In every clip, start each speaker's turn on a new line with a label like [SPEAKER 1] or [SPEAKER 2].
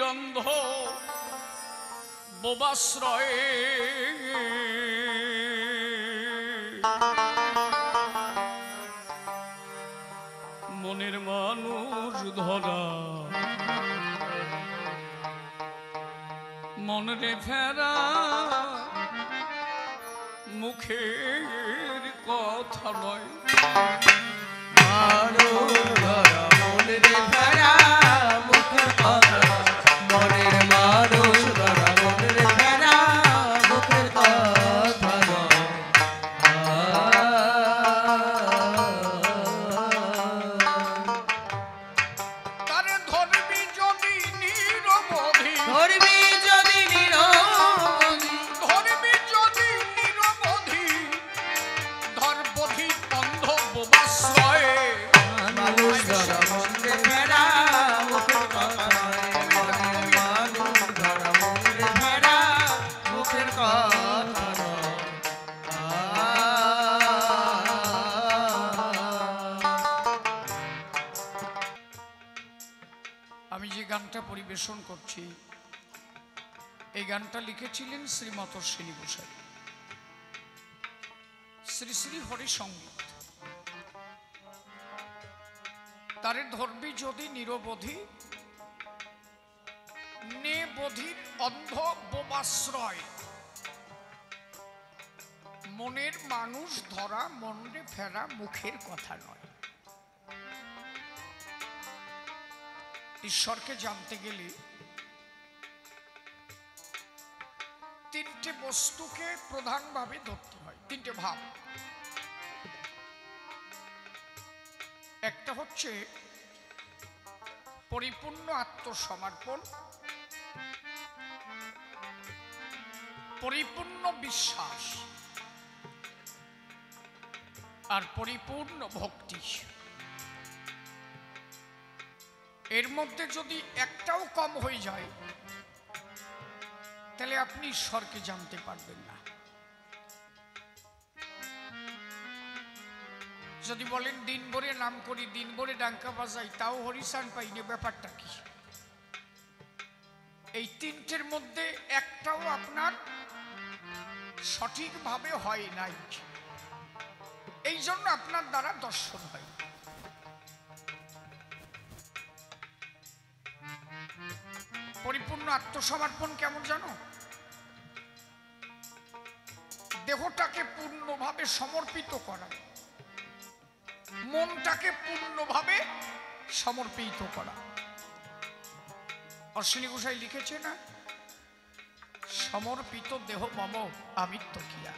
[SPEAKER 1] অন্ধ বোবাশ্রয়ে মনের মানুষ ধরা মনরে ফেরা মুখের কথা নয়
[SPEAKER 2] মানুষ ধরা মনরে ফেরা মুখের কথা মনের মানুষ ধরা মনরে ফেরা মুখের কথা নয়
[SPEAKER 1] তারে ধরবি যদি নিরবধি
[SPEAKER 2] ধরবি যদি নিরবধি
[SPEAKER 1] ধরবি যদি নিরবধি ধরবধি অন্ধ বোবাশ্রয়ে
[SPEAKER 2] মানুষ ধরা মনরে ফেরা মুখের কথা নয় মনের মানুষ ধরা মনরে ফেরা মুখের কথা নয়
[SPEAKER 1] আমি যে গানটা পরিবেশন করছি এই গানটা লিখেছিলেন শ্রীমত শ্রী গোসাই শ্রী শ্রী হরি সঙ্গীত তারে ধরবি যদি নিরবধি নে বধির অন্ধ বোবাশ্রয় মনের মানুষ ধরা মনে ফেরা মুখের কথা নয় ঈশ্বরকে জানতে গেলে তিনটে বস্তুকে প্রধানভাবে ধরতে হয় তিনটে ভাব একটা হচ্ছে পরিপূর্ণ আত্মসমর্পণ পরিপূর্ণ বিশ্বাস আর পরিপূর্ণ ভক্তি এর মধ্যে যদি একটাও কম হয়ে যায় তাহলে আপনি ঈশ্বরকে জানতে পারবেন না যদি বলেন দিন ভরে নাম করি দিন ভরে ডাঙ্কা বাজাই তাও হরিসান পাইনি ব্যাপারটা কি এই তিনটের মধ্যে একটাও আপনার সঠিকভাবে হয় নাই এই জন্য আপনার দ্বারা দর্শন হয় পরিপূর্ণ আত্মসমর্পণ কেমন জানো দেহটাকে পূর্ণভাবে সমর্পিত করা মনটাকে পূর্ণভাবে সমর্পিত করা অশ্বিনী গোসাই লিখেছে না সমর্পিত দেহ মম আমিত্ব কিয়া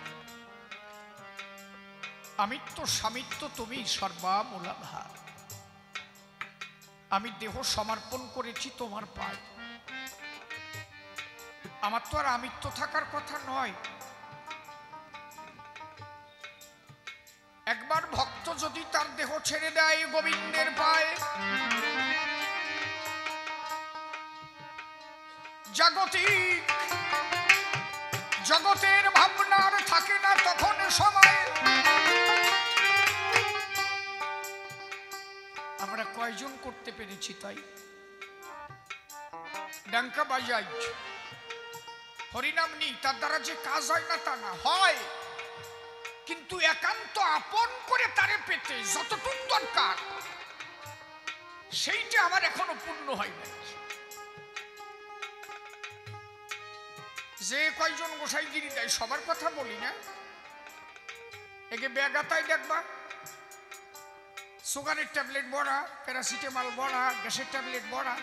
[SPEAKER 1] আমিত্ব স্বামিত্ব তুমি সর্বামূলাধা আমি দেহ সমর্পণ করেছি তোমার পায়ে আমার তো আর আমিত্ব থাকার কথা নয় একবার ভক্ত যদি তার দেহ ছেড়ে দেয় গোবিন্দের পায়ে জাগতিক জগতের ভাবনার থাকে না তখন সময় আমরা কয়জন করতে পেরেছি তাই ডাঙ্কা বাজাই হরিনাম নেই তার দ্বারা যে কাজ হয় না তা না হয় কিন্তু একান্ত আপন করে তারে পেতে যতটুকু দরকার সেইটা আমার এখনো পূর্ণ হয় না যে কয়জন গোসাইগিরি দেয় সবার কথা বলি না একে ব্যাগাতায় দেখবা সুগারের ট্যাবলেট বড়া প্যারাসিটামল বড়া গ্যাসের ট্যাবলেট বড়া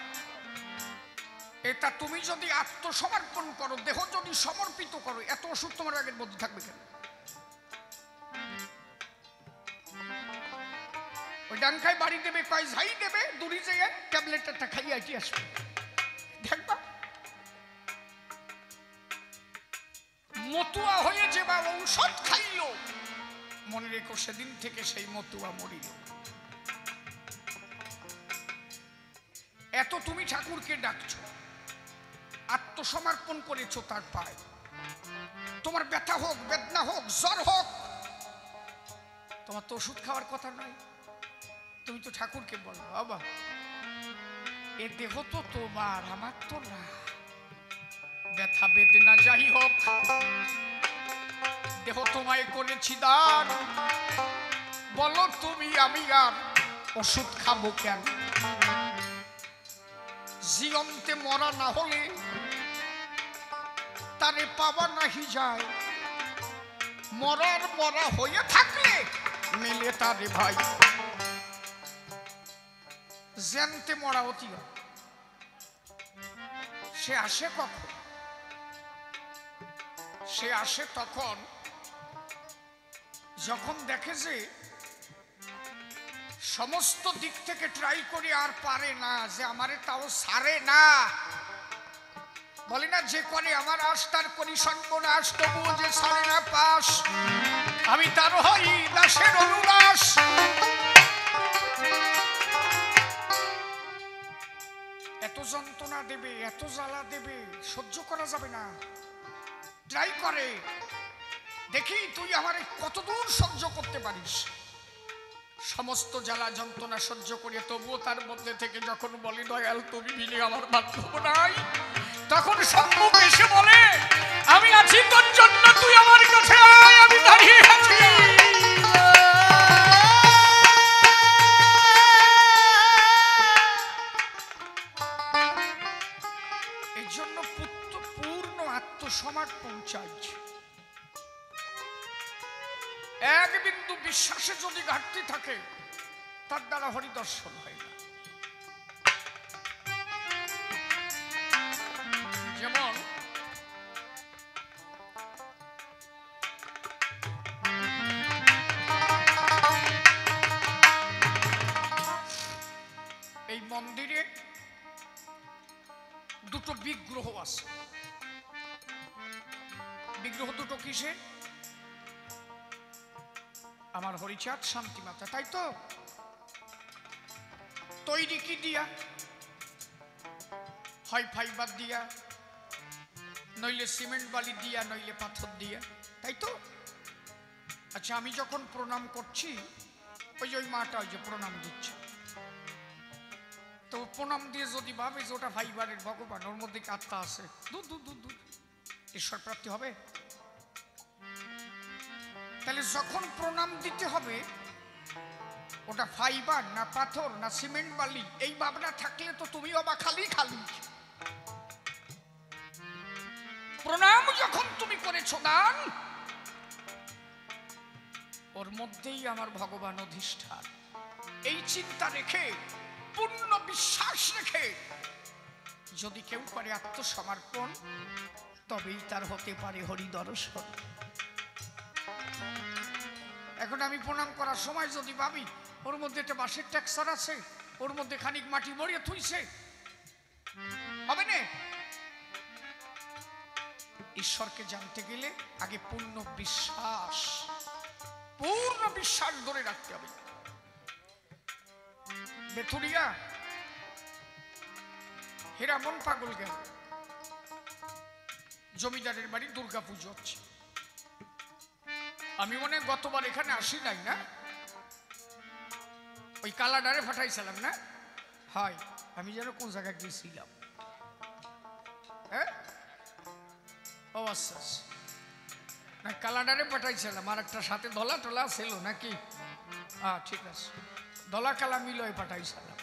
[SPEAKER 1] এটা তুমি যদি আত্মসমর্পণ করো দেহ যদি সমর্পিত করো এত ওষুধ তোমার আগের মধ্যে থাকবে কেন ওই ডানখাই বাড়ি দেবে কয় ঝাই দেবে দূরে যেয়ে ট্যাবলেটটা খাইয়ে আইটি আসবে দেখবা মতুয়া হয়ে যে বা ঔষধ খাইল মনে রেখো সেদিন থেকে সেই মতুয়া মরিল এত তুমি ঠাকুরকে ডাকছো আত্মসমর্পণ করেছো তার পায়ে তোমার ব্যথা হোক বেদনা হোক জ্বর হোক তোমার তো ওষুধ খাওয়ার কথা নয় তুমি তো ঠাকুরকে বলো বাবা এ দেহ তো তোমার, আমার তো না। ব্যথা বেদনা যাই হোক, দেহ তোমায় করেছি দান। বলো তুমি আমি আর ওষুধ খাবো কেন? জীবন্তে মরা না হলে তারে পাওয়া নাহি যায়, মরার মরা হয়ে থাকলে মেলে তারে ভাই। জ্যান্তে মরা অতি, সে আসে কখন? সে আসে তখন যখন দেখে যে সমস্ত দিক থেকে ট্রাই করে আর পারে না, যে আমারে তাও সারে না। বলে না, যে করে আমার আশ তার করি সর্বনাশ, তবুও যে সারে না পাশ, আমি তার হই দাসের অনুরাস। এত যন্ত্রণা দেবে, এত জ্বালা দেবে, সহ্য করা যাবে না। ট্রাই করে দেখি তুই আমার কতদূর সহ্য করতে পারিস। সমস্ত জ্বালা যন্ত্রণা সহ্য করে তবুও তার মধ্যে থেকে যখন বলে দয়াল তুমি মিলে আমার বান্ধব নাই, তখন সম্মুখ এসে বলে আমি আছি তোর জন্য, তুই আমার কাছে আয়, আমি দাঁড়িয়ে আছি। এই জন্য পূর্ণ আত্মসমর্পণ চাই। এক বিন্দু বিশ্বাসে যদি ঘাটতি থাকে তার দ্বারা হরিদর্শন হয় না। যেমন এই মন্দিরে দুটো বিগ্রহ আছে। বিগ্রহ দুটো কিসে? আমার হরিচাঁদ শান্তি মাতা, তাই তো? তৈরি কি দিয়া? হয় ফাইবার দিয়া, নইলে সিমেন্ট বালি দিয়া, নইলে পাথর দিয়া, তাই তো? আচ্ছা, আমি যখন প্রণাম করছি, ওই যে ওই মাটা ওই যে প্রণাম দিচ্ছে, তো প্রণাম দিয়ে যদি ভাবে যে ওটা ফাইবারের ভগবান, ওর মধ্যে কি আত্মা আছে, দূর দূর দূর দূর, ঈশ্বর প্রাপ্তি হবে? তাহলে যখন প্রণাম দিতে হবে, ওটা ফাইবার না পাথর না সিমেন্ট বালি, এই ভাবনা থাকলে তো তুমি অবা খালি খালি। প্রণাম যখন তুমি করেছো দান, ওর মধ্যেই আমার ভগবান অধিষ্ঠান। এই চিন্তা রেখে, পূর্ণ বিশ্বাস রেখে যদি কেউ করে আত্মসমর্পণ, তবেই তার হতে পারে হরিদর্শন। এখন আমি প্রণাম করার সময় যদি ভাবি ওর মধ্যে একটা বাঁশের টেক্সচার আছে, ওর মধ্যে খানিক মাটি মরিয়ে থুইছে, হবে না? ঈশ্বরকে জানতে গেলে আগে পূর্ণ বিশ্বাস ধরে রাখতে হবে। বেথুরিয়া হেরা মন পাগল গেল, জমিদারের বাড়ি দুর্গা পুজো হচ্ছে। আমি মনে গতবার এখানে আসি নাই না, ওই কালাডারে ফাটাইছিলাম না? হয়, আমি যেন কোন জায়গায় গিয়েছিলাম। হ্যাঁ, ও আচ্ছা, না কালাডারে পাঠাইছিলাম, আর একটা সাথে ধলা টলা ছিল নাকি? হ্যাঁ ঠিক আছে, ধলা কালা মিলয় পাঠাইছিলাম।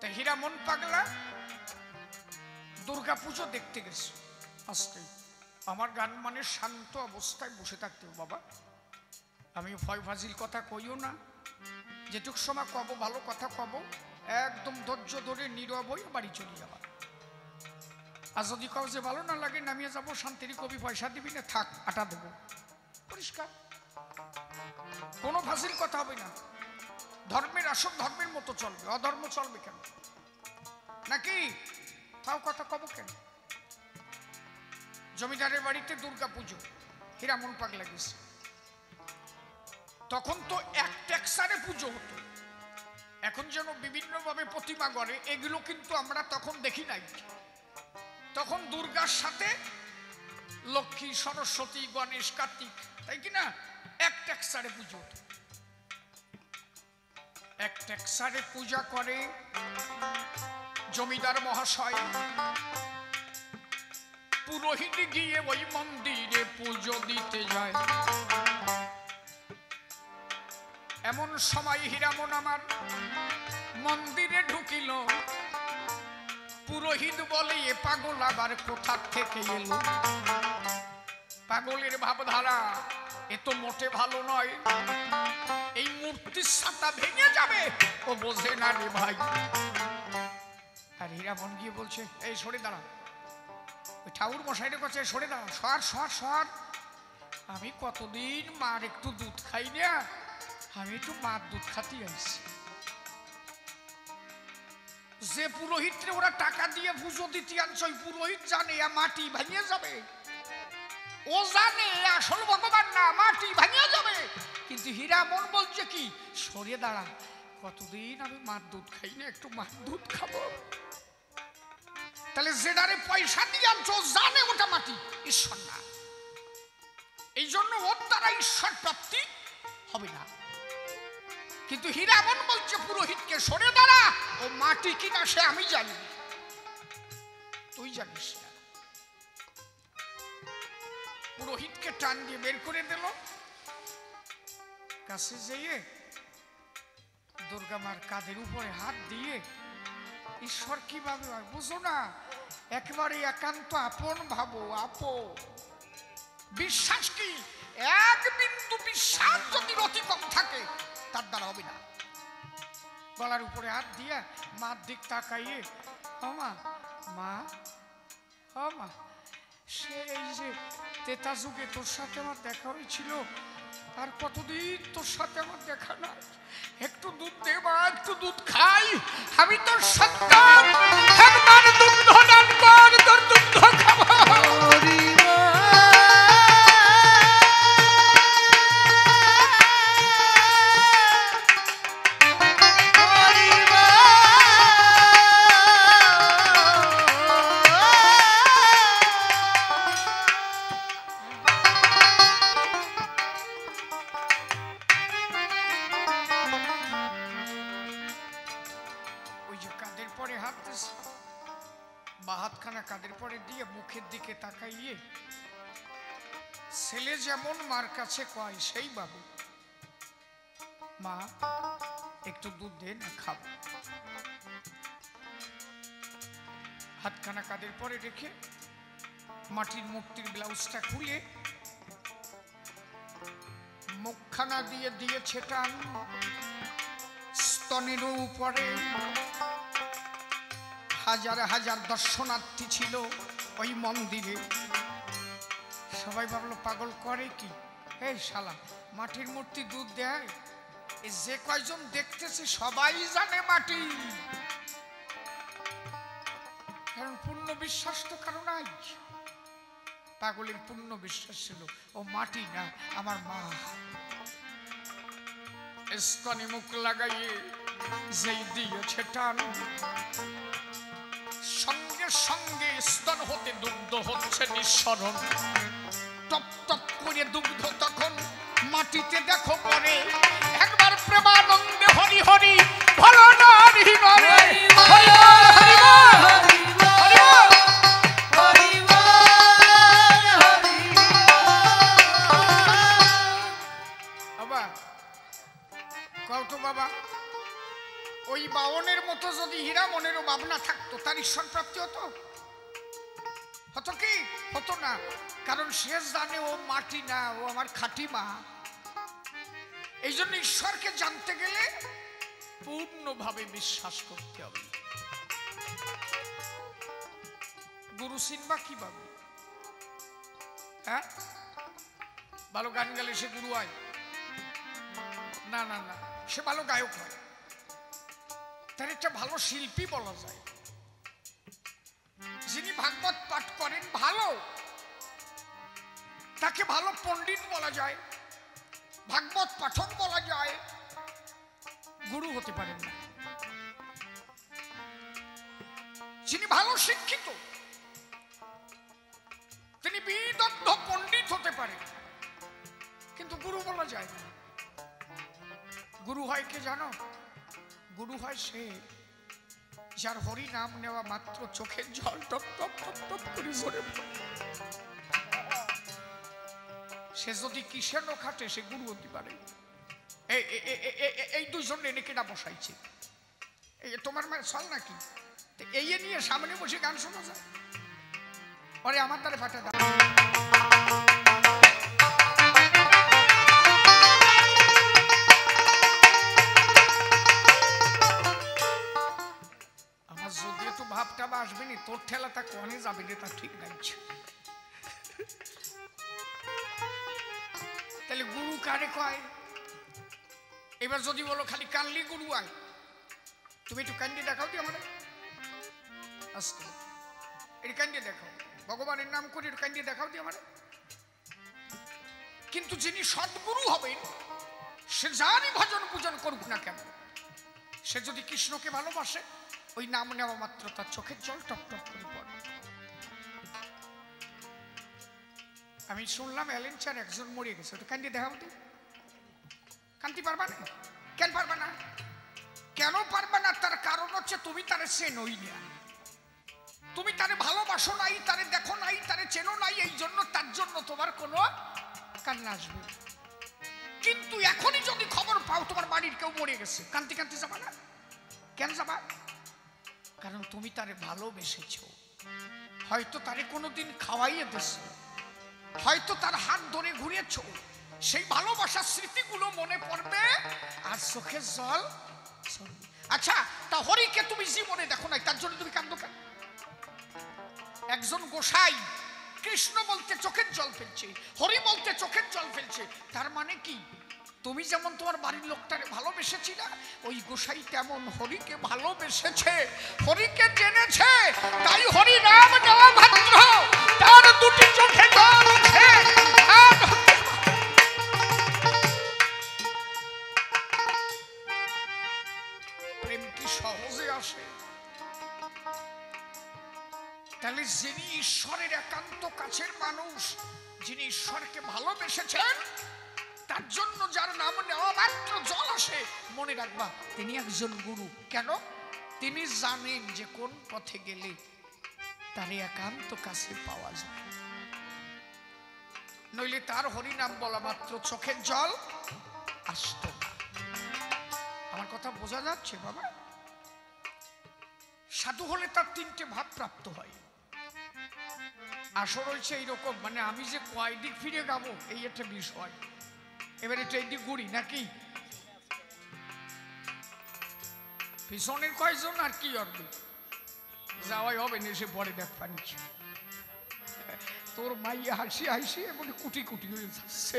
[SPEAKER 1] তা হীরা মন পাগলা দুর্গা পুজো দেখতে গেছে। আজকে আমার গান মানে শান্ত অবস্থায় বসে থাকতে বাবা, আমি ভয় ফাজিল কথা কইও না, যেটুক সময় কব ভালো কথা কব, একদম ধৈর্য ধরে নীরব হয়ে বাড়ি চলে যাবা। আর যদি কাউ যে ভালো না লাগে নামিয়ে যাবো, শান্তির কবি পয়সা দিবি না, থাক আটা দেবো, পরিষ্কার। কোনো ফাজিল কথা হবে না। ধর্মের আসল ধর্মের মতো চলবে, অধর্ম চলবে কেন? নাকি তাও কথা কব কেন? জমিদারের বাড়িতে দুর্গা পুজো, হীরা মন পাগলা গেছে। তখন তো এক টেক্সারে পুজো হতো, এখন যেন বিভিন্ন ভাবে প্রতিমা গড়ে, এগুলো কিন্তু আমরা তখন দেখি নাই। তখন দুর্গার সাথে লক্ষ্মী, সরস্বতী, গণেশ, কার্তিক, তাই কিনা, এক টেক্সারে পুজো হতো। এক টেক্সারে পূজা করে জমিদার মহাশয়। পুরোহিত গিয়ে ওই মন্দিরে পুজো দিতে যায়। এমন সময় হীরামন আমার মন্দিরে ঢুকিল। পুরোহিত বলে এ পাগল আবার কোথা থেকে এলো। পাগলের ভাবধারা এ তো মোটে ভালো নয়, এই মূর্তির ছাতা ভেঙে যাবে ও বোঝে না রে ভাই। আর হীরামন গিয়ে বলছে এই সরে দাঁড়া। ওই ঠাকুর মশাইটা কাছে সরে দাঁড়া, সর সর সর। আমি কতদিন মার একটু দুধ খাই না, আমি একটু মার দুধ খাতে আইছি। যে পুরোহিতরে ওরা টাকা দিয়ে পুজো দিতে আনছে ওই পুরোহিত জানে মাটি ভাঙিয়ে যাবে। ও জানে আসল ভগবান না, মাটি ভাঙিয়ে যাবে। কিন্তু হীরামন বলছে কি সরিয়ে দাঁড়া, কতদিন আমি মার দুধ খাই না, একটু মার দুধ খাবো। তাহলে যেটারে পয়সা দিয়ে আনছো জানে ওটা মাটি, ঈশ্বর না। এই জন্য ওর দ্বারা ঈশ্বর প্রাপ্তি হবে না। কিন্তু হীরামন বলছে পুরোহিতকে সরে দাঁড়া, ও মাটি কিনা সে আমি জানি, তুই জানিস না। পুরোহিতকে টান দিয়ে বের করে দিল। কাছে যেয়ে দুর্গা মার কাঁধের উপরে হাত দিয়ে ঈশ্বর কিভাবে হয় বুঝো না, একেবারে একান্ত আপন ভাবো। বিশ্বাস কি এক বিন্দু বিশ্বাস যদি অতিকম থাকে তার দ্বারা হবে না। গলার উপরে হাত দিয়ে মার দিক তাকাইয়ে মা মা ও মা, সেই যে তেতা যুগে তোর সাথে আমার দেখা হয়েছিল, আর কতদিন তোর সাথে আমার দেখা না, একটু দুধ দে মা, একটু দুধ খাই, আমি তোর সন্তান, একবার দুগ্ধ দান কর, তোর দুগ্ধ খাবো। কাঁধের পরে দিয়ে মুখের দিকে তাকাইয়ে ছেলে যেমন মার কাছে কয় সেই বাবু, মা একটু দুধ দে না খাবো। হাতখানা কাঁধের পরে রেখে মাটির মূর্তির ব্লাউজটা খুলে মুখখানা দিয়ে দিয়েছে টান। স্তনের উপরে হাজার হাজার দর্শনার্থী ছিল ওই মন্দিরে। সবাই ভাবলো পাগল করে কি, এই শালা মাটির মূর্তি দুধ দেয়। যে কয়জন দেখতেছে সবাই জানে মাটি, কারণ পূর্ণ বিশ্বাস তো কারো নাই। পাগলের পূর্ণ বিশ্বাস ছিল ও মাটি না, আমার মা। স্তনে মুখ লাগাইয়ে যেই দিয়েছে টান, সঙ্গে সঙ্গে স্তন হতে দুগ্ধ হচ্ছে নিঃসরণ। টপ টপ করে দুগ্ধ তখন মাটিতে দেখো পরে, একবার প্রেমানন্দে হরি হরি ভালো না হরি হরি হরি হরি বাবা কও তো বাবা, ওই বাওনের মতো যদি হীরামনেরও ভাবনা থাকতো তার ঈশ্বর প্রাপ্তি হতো? হতো কি? হতো না। কারণ সে জানে ও মাটি না, ও আমার খাঁটি মা। এই জন্য ঈশ্বরকে জানতে গেলে পূর্ণভাবে বিশ্বাস করতে হবে। গুরু চিনবা কিভাবে? হ্যাঁ, ভালো গান গেলে সে গুরু হয় না? না না, সে ভালো গায়ক হয়, তার একটা ভালো শিল্পী বলা যায়। যিনি ভাগবত পাঠ করেন ভালো, তাকে ভালো পণ্ডিত বলা যায়, ভাগবত পাঠক বলা যায়, গুরু হতে পারেন না। যিনি ভালো শিক্ষিত তিনি বিদগ্ধ পণ্ডিত হতে পারেন, কিন্তু গুরু বলা যায় না। গুরু হয় কে জানো? গুরু হয় সে যার হরি নাম নেওয়া মাত্র চোখের জল টপ টপ টপ টপ করে ঝরে পড়ে। সে যদি কিসের খাটে সে গুরু হতে পারে। এই দুইজন এনে কেনা বসাইছে, তোমার মায়ের চল নাকি এই নিয়ে সামনে বসে গান শোনা যায়? পরে আমার দ্বারা ফাটা দাও। আমার যদি একটু ভাবটা আসবে নি, তোর ঠেলা তা কোয়ানে যাবে রে, তা ঠিক নাই। তাহলে গুরু কারে কয়? এবার যদি বলো খালি কানলি গুরু আয়, তুমি একটু কান্দি দেখাও দি আমার আস্তে, একটু কান্দি দেখাও, ভগবানের নাম করে একটু কান্দি দেখাও দি আমার। কিন্তু যিনি সদ্গুরু হবেন সে যারই ভজন পূজন করুক না কেন, সে যদি কৃষ্ণকে ভালোবাসে ওই নাম নেওয়া মাত্র তার চোখের জল টপ টপ করে পড়ে। আমি শুনলাম এলেনচার একজন মরে গেছে, ওটা কান্দি দেখাও দি। কান্তি পারবা না? কেন পারবা না? কেন পারবা না? তার কারণ হচ্ছে তুমি তারে চেনোই না, তুমি তারে ভালোবাসো নাই, তারে দেখো নাই, তারে চেনো নাই, এই জন্য তার জন্য তোমার কোনো কান্না আসবে। কিন্তু এখনই যদি খবর পাও তোমার বাড়ির কেউ মরে গেছে, কান্তি কান্তি যাবা না? কেন যাবা? কারণ তুমি তারে ভালোবেসেছো, হয়তো তারে কোনোদিন খাওয়াইয়ে দিয়েছো, হয়তো তার হাত ধরে ঘুরিয়েছো, সেই ভালোবাসার স্মৃতিগুলো মনে পড়বে আর চোখের জল। আচ্ছা, তা হরিকে তুমি জীবনে দেখো নাই, তার জন্য তুমি কাঁদো কেন? একজন গোসাই কৃষ্ণ বলতে চোখের জল ফেলছে, হরি বলতে চোখের জল ফেলছে, তার মানে কি? তুমি যেমন তোমার বাড়ির লোকটারে ভালোবেসেছিলে, ওই গোসাই তেমন হরিকে ভালোবেসেছে, হরিকে জেনেছে, তাই হরি নাম নেওয়া মাত্র তার দুটি চোখে জল ওঠে। প্রেম কি সহজে আসে? তাহলে যিনি ঈশ্বরের একান্ত কাছের মানুষ, যিনি ঈশ্বরকে ভালোবেসেছেন, তার জন্য যার নাম নেওয়া মাত্র জল আসে, মনে রাখবা তিনি একজন গুরু। কেন? তিনি জানেন যে কোন পথে গেলে তার একান্ত কাছে পাওয়া যায়, নইলে তার হরি নাম বলা মাত্র চোখের জল আসত না। আমার কথা বোঝা যাচ্ছে বাবা? সাধু হলে তার তিনটে ভাব প্রাপ্ত হয়। আসর হয়েছে এইরকম, মানে আমি যে কয় দিক ফিরে গাবো এই একটা বিষয়। এবার এটা এইদিক ঘুরি নাকি? পিছনের কয়জন আর কি হবে, যাওয়াই হবে না, এসে পরে দেখ পানি। তোর মাইয়া হাসি হাসি এবং কুটি কুটি হয়ে যাচ্ছে।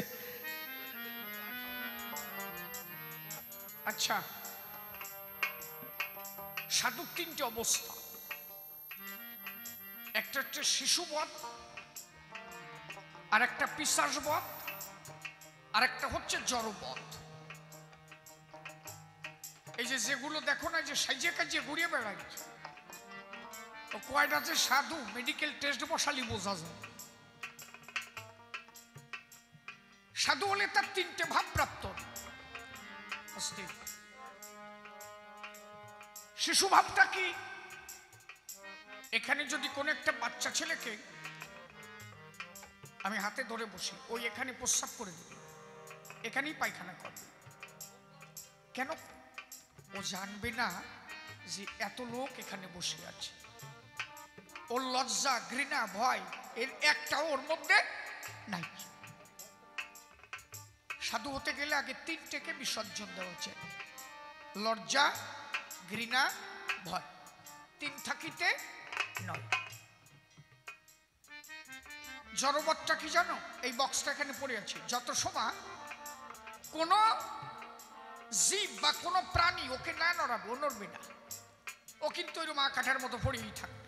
[SPEAKER 1] আচ্ছা, সাধুর তিনটে অবস্থা, একটা হচ্ছে শিশুবধ, আর একটা পিশাচবধ, আর একটা হচ্ছে জড়বধ। এই যে যেগুলো দেখো না, যে সাইজে কাজে ঘুরিয়ে বেড়ায়, তো কয়টা যে সাধু মেডিকেল টেস্ট বসালি বোঝা যায়। সাধু হলে তার তিনটে ভাব প্রাপ্ত। শিশু ভাবটা কি? এখানে যদি কোনো একটা বাচ্চা ছেলেকে আমি হাতে ধরে বসি, ওই এখানে প্রস্রাব করে দেবে, এখানেই পায়খানা করবে। কেন? ও জানবে না যে এত লোক এখানে বসে আছে, ওর লজ্জা, ঘৃণা, ভয় এর একটাও ওর মধ্যে নাই। সাধু হতে গেলে আগে তিনটেকে বিসর্জন দেওয়া উচিত, লজ্জা, ঘৃণা, ভয়, তিন থাকিতে নয়। জড়বৎটা কি জানো? এই বক্সটা এখানে পড়ে আছে, যত সময় কোন জীব বা কোন প্রাণী ওকে না নড়াবে, ও নড়বে না, ও কিন্তু ওইরকম মা কাঠার মতো পড়েই থাকবে।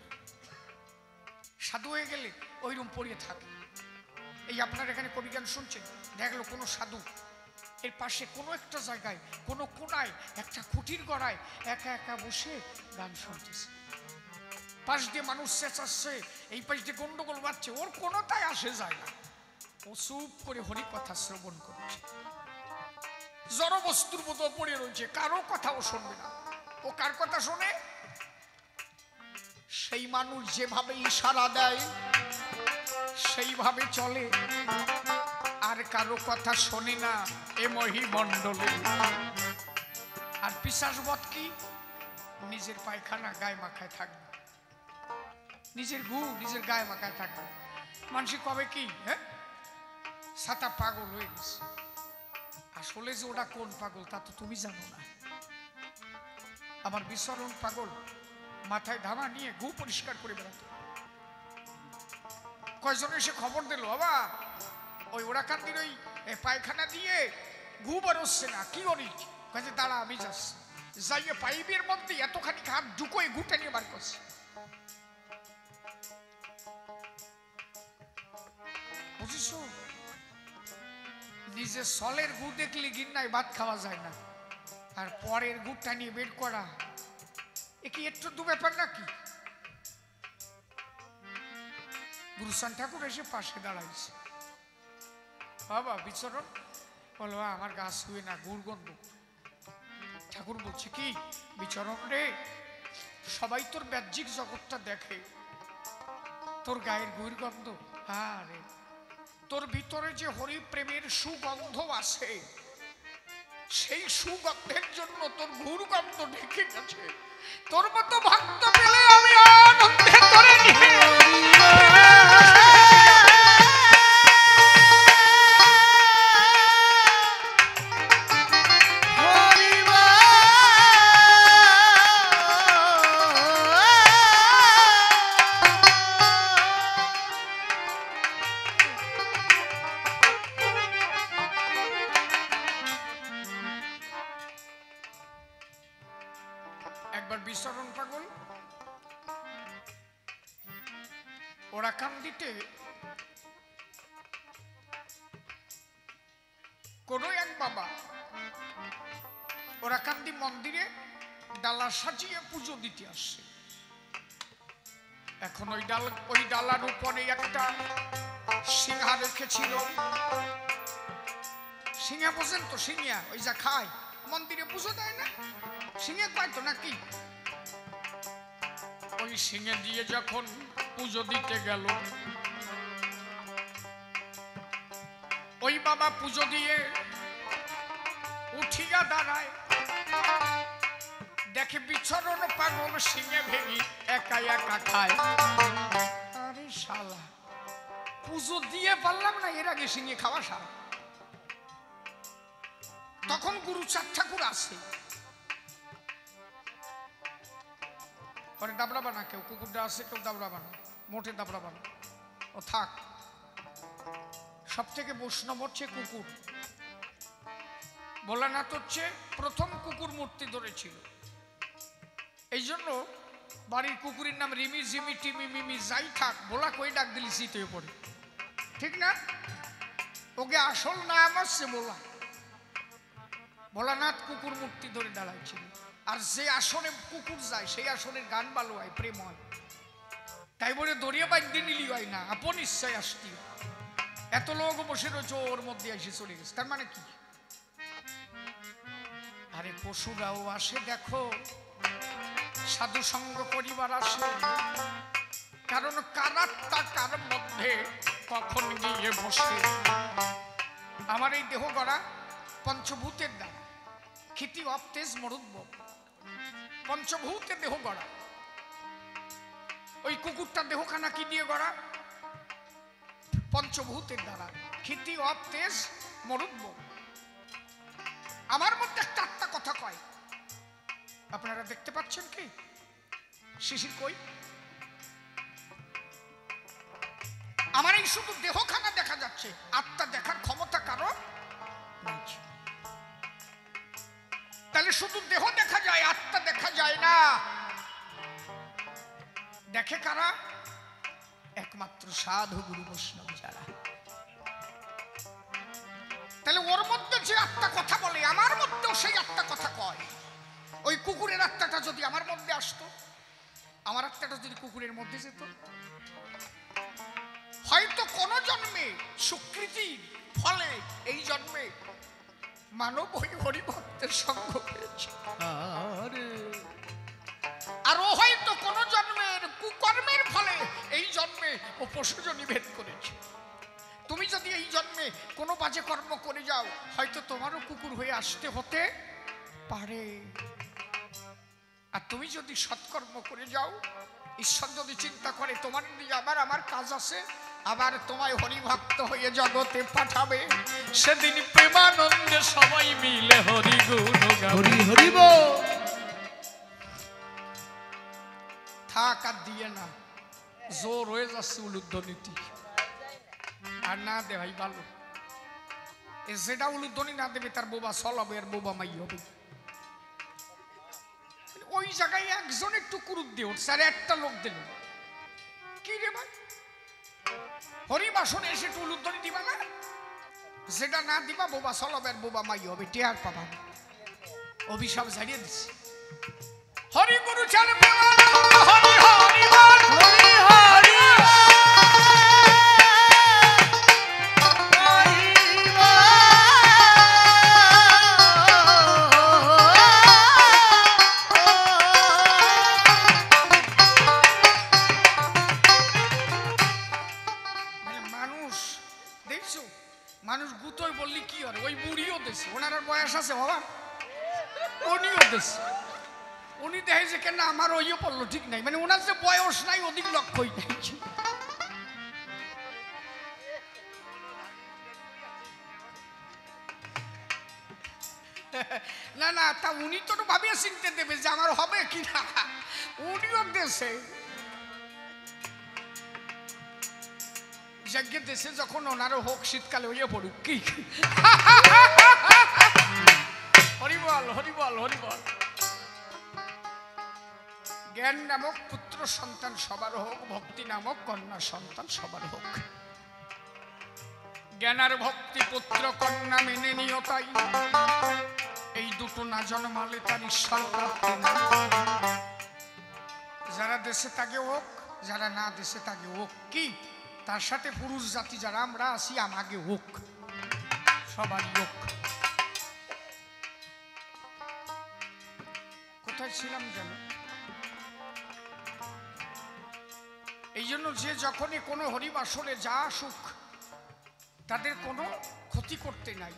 [SPEAKER 1] সাধু হয়ে গেলে ওইরকম পড়িয়ে থাকে। এই আপনার এখানে কবিগান শুনছেন, দেখলো কোনো সাধু এর পাশে কোনো একটা জায়গায় কোনো কোনায় একটা খুঁটির গড়ায় একা একা বসে গান শুনতেছে, পাশ দিয়ে মানুষ চেঁচাচ্ছে, এই পাশ দিয়ে গন্ডগোল বাজছে, ওর কোনোটাই আসে যায় না, ও চুপ করে হরি কথা শ্রবণ করছে। জড় বস্তুর মতো পড়ে রয়েছে, কারো কথাও শুনবে না। ও কার কথা শোনে? সেই মানুষ যেভাবে ইশারা দেয় সেইভাবে চলে, আর কারো কথা শোনে না এ মহিমণ্ডলে। আর পিশাচবৎ কি? নিজের পায়খানা গায়ে মাখায় থাকবে, নিজের গু নিজের গায়ে মাখায় থাকবে। মানুষ কবে কি হ্যাঁ সাতা পাগল হয়ে গেছে। আসলে যে ওটা কোন পাগল তা তো তুমি জানো না। আমার বিচরণ পাগল মাথায় ধামা নিয়ে গু পরিষ্কার করে বেড়াতো। কয়জন এসে খবর দিল, বাবা ওই ওরাকান্দির ওই পায়খানা দিয়ে গু বেরোচ্ছে না, কি করি? কাজে দাঁড়া আমি যাচ্ছি। যাইয়ে পাইপের মধ্যে এতখানি হাত ঢুকোয় গুটা নিয়ে বার করছে। বুঝেছো? নিজে সলের গু দেখলে গিন্নায় ভাত খাওয়া যায় না, আর পরের গুটা নিয়ে বের করা এ কি একটু দু ব্যাপার নাকি? গুরুসান ঠাকুর এসে পাশে দাঁড়াইছে। বাবা বিচরণ বলো, আমার গা শুয়ে না, গুড় গন্ধ। ঠাকুর বলছে কি, বিচরণ রে, সবাই তোর বাহ্যিক জগৎটা দেখে, তোর গায়ের গুড় গন্ধ, আরে তোর ভিতরে যে হরি প্রেমের সুগন্ধ আছে, সেই সুগন্ধের জন্য তোর গুড় গন্ধ ঢেকে গেছে। তোর মতো ভক্ত পেলে আমি আনন্দে তোরে নিয়ে একবার বিচরণ পাগল ওরাকান্দিতে কোন এক বাবা ওরাকান্দি মন্দিরে ডালা সাজিয়ে পুজো দিতে আসছে। এখন ওই ডালার উপরে একটা সিংহা রেখেছিল। সিংহা বোঝেন তো? সিংহা ওই যা খায় মন্দিরে পুজো দেয় না, সিংহে পাইতো নাকি? ওই সিংহে দিয়ে যখন পুজো দিতে গেল, ওই বাবা পুজো দিয়ে উঠিয়া দাঁড়ায়, দেখে বিচরণ পাগল সিংহে ভেঙে একা একা খায়। আরে শালা, পুজো দিয়ে পারলাম না, এর আগে সিংহে খাওয়া সারা। তখন গুরুচাঁদ ঠাকুর আসে, পরে দাবড়াবা না, কেউ কুকুরটা আসে, কেউ দাবড়াবা না, মোটে দাবড়াবা না, ও থাক। সব থেকে বৈষ্ণব হচ্ছে কুকুর। ভোলানাথ হচ্ছে প্রথম কুকুর মূর্তি ধরেছিল, এই জন্য বাড়ির কুকুরের নাম রিমি, জিমি, টিমি, মিমি যাই থাক, ভোলা কই ডাক দিলি শীত হয়ে পড়ে, ঠিক না? ওকে আসল নাম হচ্ছে ভোলা। ভোলানাথ কুকুর মূর্তি ধরে দাঁড়াইছিল, আর যে আসনে কুকুর যায় সেই আসনের গান ভালো হয়, প্রেম হয়। তাই বলে দরিয়া বাঁধতে নিলি হয় না, আপন ইচ্ছায় আসতি। এত লোক বসে রয়েছে, ওর মধ্যে এসে চলে গেছে, তার মানে কি? আরে পশুরাও আসে, দেখো সাধু সঙ্গ করিবার আসে, কারণ কারাত্মা কার মধ্যে কখন গিয়ে বসে। আমার এই দেহ গড়া পঞ্চভূতের দ্বারা, ক্ষিতি অপ্তেজ মরুদ্ভ, পঞ্চভূতের দেহ গড়া। ওই কুকুরটার দেহখানা কি দিয়ে গড়া? পঞ্চভূতের দ্বারা, ক্ষিতি অপ্তেজ মরুদ্ভ। আমার মধ্যে একটা আত্মা কথা কয়, আপনারা দেখতে পাচ্ছেন কি? শিশির কই? আমার এই শুধু দেহখানা দেখা যাচ্ছে, আত্মা দেখার ক্ষমতা কারো নেই। তাহলে শুধু দেহ দেখা যায়, আত্মা দেখা যায় না। দেখে কারা? একমাত্র সাধু গুরু বৈষ্ণব যারা। তাহলে ওর মধ্যে যে আত্মা কথা বলে, আমার মধ্যেও সেই আত্মা কথা কয়। ওই কুকুরের আত্মাটা যদি আমার মধ্যে আসতো, আমার আত্মাটা যদি কুকুরের মধ্যে যেত, হয়তো কোন জন্মে সুকৃতির ফলে এই জন্মে মানব ওই হরিভক্তের সঙ্গ পেয়েছে।
[SPEAKER 2] আরে
[SPEAKER 1] আর ও হয়তো কোন জন্মের কুকর্মের ফলে এই জন্মে ও পশুজনী ভেদ করেছে। তুমি যদি এই জন্মে কোনো বাজে কর্ম করে যাও, হয়তো তোমারও কুকুর হয়ে আসতে হতে পারে। আর তুমি যদি সৎকর্ম করে যাও, ঈশ্বর যদি চিন্তা করে তোমার দিকে আবার আমার কাজ আছে, আবার তোমায় হরিভক্ত হয়ে জগতে পাঠাবে, সেদিন প্রেমানন্দে সবাই মিলে হরি গুণ গাবে।
[SPEAKER 2] হরি হরি বল।
[SPEAKER 1] থাক আর দিয়ে না, জোর হয়ে যাচ্ছে উলুধ্বনীতি। আর না দে ভাই ভালো, যেটা উলুধ্বনি না দেবে তার বোবা সল হবে আর বোবা মাই হবে। ওই জায়গায় একজন একটু কুরুত দিয়ে উঠছে আর একটা লোক দিল, কি রে ভাই হরিবাসনে এসে একটু উলুধ্বনি দিবা না? যেটা না দিবা বোবা সল হবে আর বোবা মাই হবে, টেয়ার পাবা না। অভিশাপ ঝাড়িয়ে দিচ্ছে। হরি গুরু চরণ প্রেমানন্দ হরি হরি বল,
[SPEAKER 2] হরি হরি
[SPEAKER 1] মানুষ দেখছো, মানুষ গুতোয় বললি কি হয়, ওই বুড়িও দেশে ওনার আর বয়স আছে বাবা, উনিও দেশে উনি দেখে যে কেন আমার ওইও পড়লো ঠিক নাই, মানে ওনার যে বয়স নাই ওদিক লক্ষ্যই নাই। না না, তা উনি তো ভাবিয়ে চিনতে দেবে যে আমার হবে কি না, উনিও দেশে যজ্ঞে দেশে যখন ওনারও হোক শীতকালে হইয়া পড়ুক কি। হরিবল হরিবল হরিবল। জ্ঞান নামক পুত্র সন্তান সবার হোক, ভক্তি নামক কন্যা সন্তান সবার হোক। জ্ঞান আর ভক্তি পুত্র কন্যা মেনে নিও, তাই এই দুটো না জন্মালে তার ঈশ্বর প্রাপ্তি না। যারা দেশে তাকে হোক, যারা না দেশে তাকে হোক, কি তার সাথে পুরুষ জাতি যারা আমরা আছি আমাকে হোক, সবারই হোক। কোথায় ছিলাম যেন? এই জন্য যে যখনই কোনো হরিবাসরে যা আসুক তাদের কোনো ক্ষতি করতে নাই,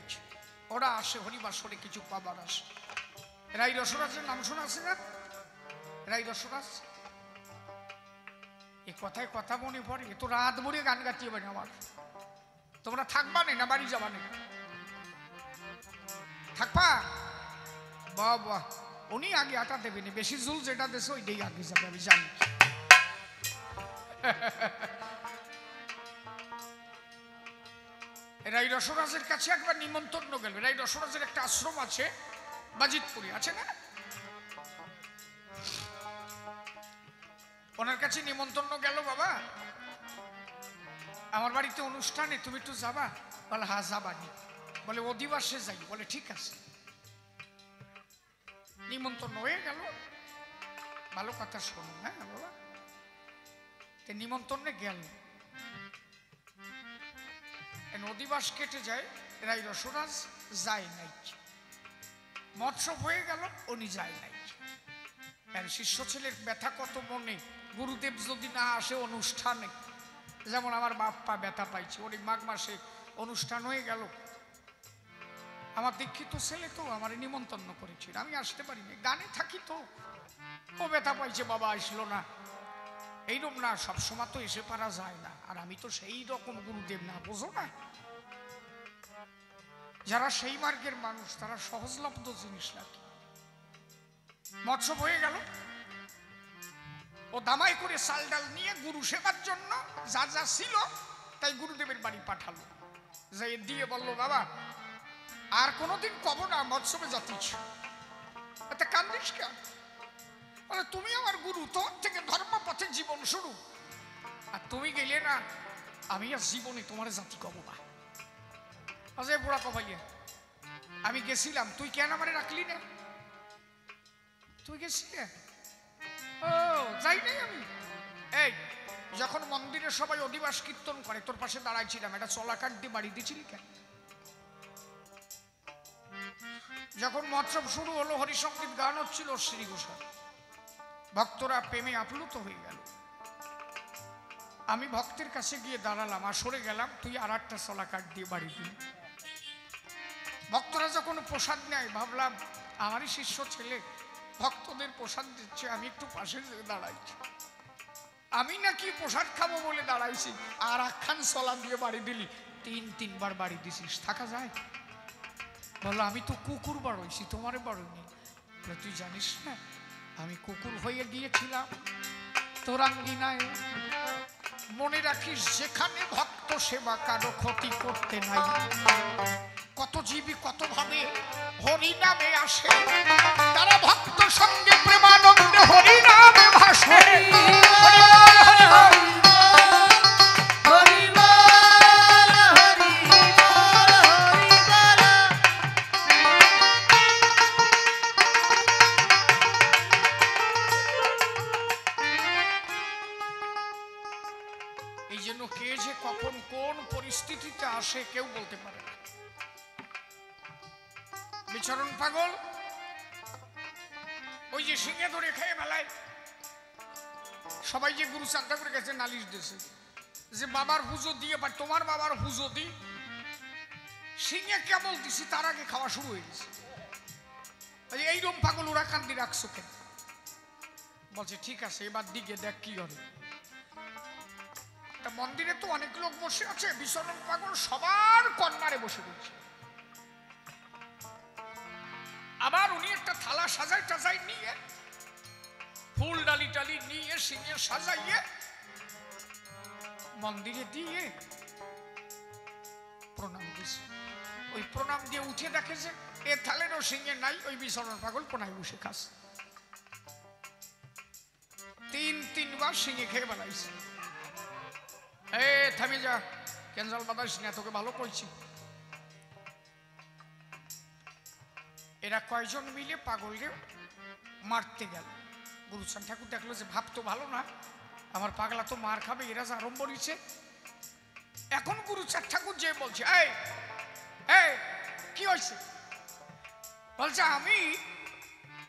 [SPEAKER 1] ওরা আসে হরিবাসরে কিছু পাবার আসে। রাই রসরাজের নাম শোনা আছে না? রাই রসরাজ, এ কথায় কথা মনে পড়ে, তো রাত ভরে গান গাইতে হবে আমার। তোমরা থাকবা না বাড়ি যাবা না? থাকবা? বাবা, উনি আগে আটা দেবেনি, বেশি জুল যেটা দেশে ওইটাই আগে যাবে, আমি জানি। রাই রসরাজের কাছে একবার নিমন্ত্রণ গেল। রাই রসরাজের একটা আশ্রম আছে বাজিতপুরে, আছে না? ওনার কাছে নিমন্ত্রণ গেল, বাবা আমার বাড়িতে অনুষ্ঠানে তুমি একটু যাবা? বলে হ্যাঁ যাবানি। বলে অধিবাসে যাই? বলে ঠিক আছে। নিমন্ত্রণ হয়ে গেল, ভালো কথা শোনো হ্যাঁ বাবা। নিমন্ত্রণে গেল, অধিবাস কেটে যায়, রাই রসরাজ যায় নাই। মৎসব হয়ে গেল, উনি যায় নাই। আর শিষ্য ছেলের ব্যথা কত মনে, গুরুদেব যদি না আসে অনুষ্ঠানে, যেমন আমার বাপ্পা ব্যথা পাইছে, ওর মাঘ মাসে অনুষ্ঠান হয়ে গেল, আমার দীক্ষিত ছেলে তো আমার নিমন্ত্রণ করেছিল, আমি আসতে পারিনি, গানে থাকি তো, ও ব্যথা পাইছে বাবা আসলো না। এইরকম না, সবসময় তো এসে পারা যায় না, আর আমি তো সেই রকম গুরুদেব না, বোঝো না? যারা সেই মার্গের মানুষ তারা সহজলব্ধ জিনিস নাকি। মৎসব হয়ে গেল, ও দামাই করে চাল ডাল নিয়ে গুরু সেবার জন্য যা যা ছিল তাই গুরুদেবের বাড়ি পাঠালো, যে দিয়ে বলল বাবা আর কোনোদিন কব না মৎসবে যাচ্ছিস। তা কান্দিস কেন? তুমি আমার গুরু, তোর থেকে ধর্মপথে জীবন শুরু, আর তুমি গেলে না, আমি আর জীবনে তোমার জাতি কব না। অজয় বুড়া কবাইয়া, আমি গেছিলাম, তুই কেন আমারে রাখলি না? তুই গেছিলি? ও যাই নাই আমি। এই যখন মন্দিরে সবাই অধিবাস কীর্তন করে তোর পাশে দাঁড়াইছিলাম, এটা চলাকাট দিয়ে বাড়ি দিয়েছিলি কেন? যখন মহোৎসব শুরু হলো, হরিসঙ্গীত গান হচ্ছিল শ্রী ঘোষাল, ভক্তরা প্রেমে আপ্লুত হয়ে গেল। আমি ভক্তের কাছে গিয়ে দাঁড়ালাম, আর সরে গেলাম, তুই আর একটা চলা কাঠ দিয়ে বাড়ি দিই। ভক্তরা যখন প্রসাদ নেয়, ভাবলাম আমারই শিষ্য ছেলে ভক্তদের প্রসাদ দিচ্ছে, আমি একটু পাশে দাঁড়াইছি, আমি নাকি প্রসাদ খাবো বলে দাঁড়াইছি, আর একখান চলা দিয়ে বাড়ি দিলি, তিনবার বাড়ি দিছিস, থাকা যায়? বললো আমি তো কুকুর বাড়ইছি, তোমারে বাড়ইনি। তুই জানিস না আমি কুকুর হয়ে গিয়েছিলাম তোর আঙ্গিনায়। মনে রাখিস যেখানে ভক্ত সেবা কারো ক্ষতি করতে নাই। কত জীবী কত ভাবে হরি নামে আসে, তারা ভক্ত সঙ্গে প্রেমানন্দে হরি নামে ভাসে। এই জন্য কে যে কখন কোন পরিস্থিতিতে আসে কেউ বলতে পারে না। বিচরণ পাগল ওই যে সিংহে ধরে খেয়ে মেলায় সবাই যে গুরু চান্দা করে গেছে নালিশ দিয়েছে যে বাবার পুজো দিয়ে বা তোমার বাবার পুজো দি, সিংহে কেবল দিছি তার আগে খাওয়া শুরু হয়ে গেছে। এইরকম পাগল ওরা কান্দি রাখছো কেন? বলছে ঠিক আছে এবার দিকে দেখ কি হবে। মন্দিরে তো অনেক লোক বসে আছে, বিচরণ পাগল সবার কর্নারে বসে রয়েছে। আবার উনি একটা থালা সাজাই টাজাই নিয়ে, ফুল ডালি টালি নিয়ে সিংহে সাজাইয়ে মন্দিরে দিয়ে প্রণাম দিয়েছে। ওই প্রণাম দিয়ে উঠে দেখে যে এ থালেরও সিংহে নাই, ওই বিচরণ পাগল কোনায় বসে খাচ্ছে। তিনবার সিংহে খেয়ে বেড়াইছে। এ থামি যা, ক্যান্সাল বাতাস না, তোকে ভালো কইছি। এরা কয়জন মিলে পাগলকে মারতে গেল। গুরুচাঁদ ঠাকুর দেখলো যে ভাব তো ভালো না, আমার পাগলা তো মার খাবে, এরা যা আরম্ভ করেছে। এখন গুরুচাঁদ ঠাকুর যে বলছে এই এই কি হয়েছে? বলছে আমি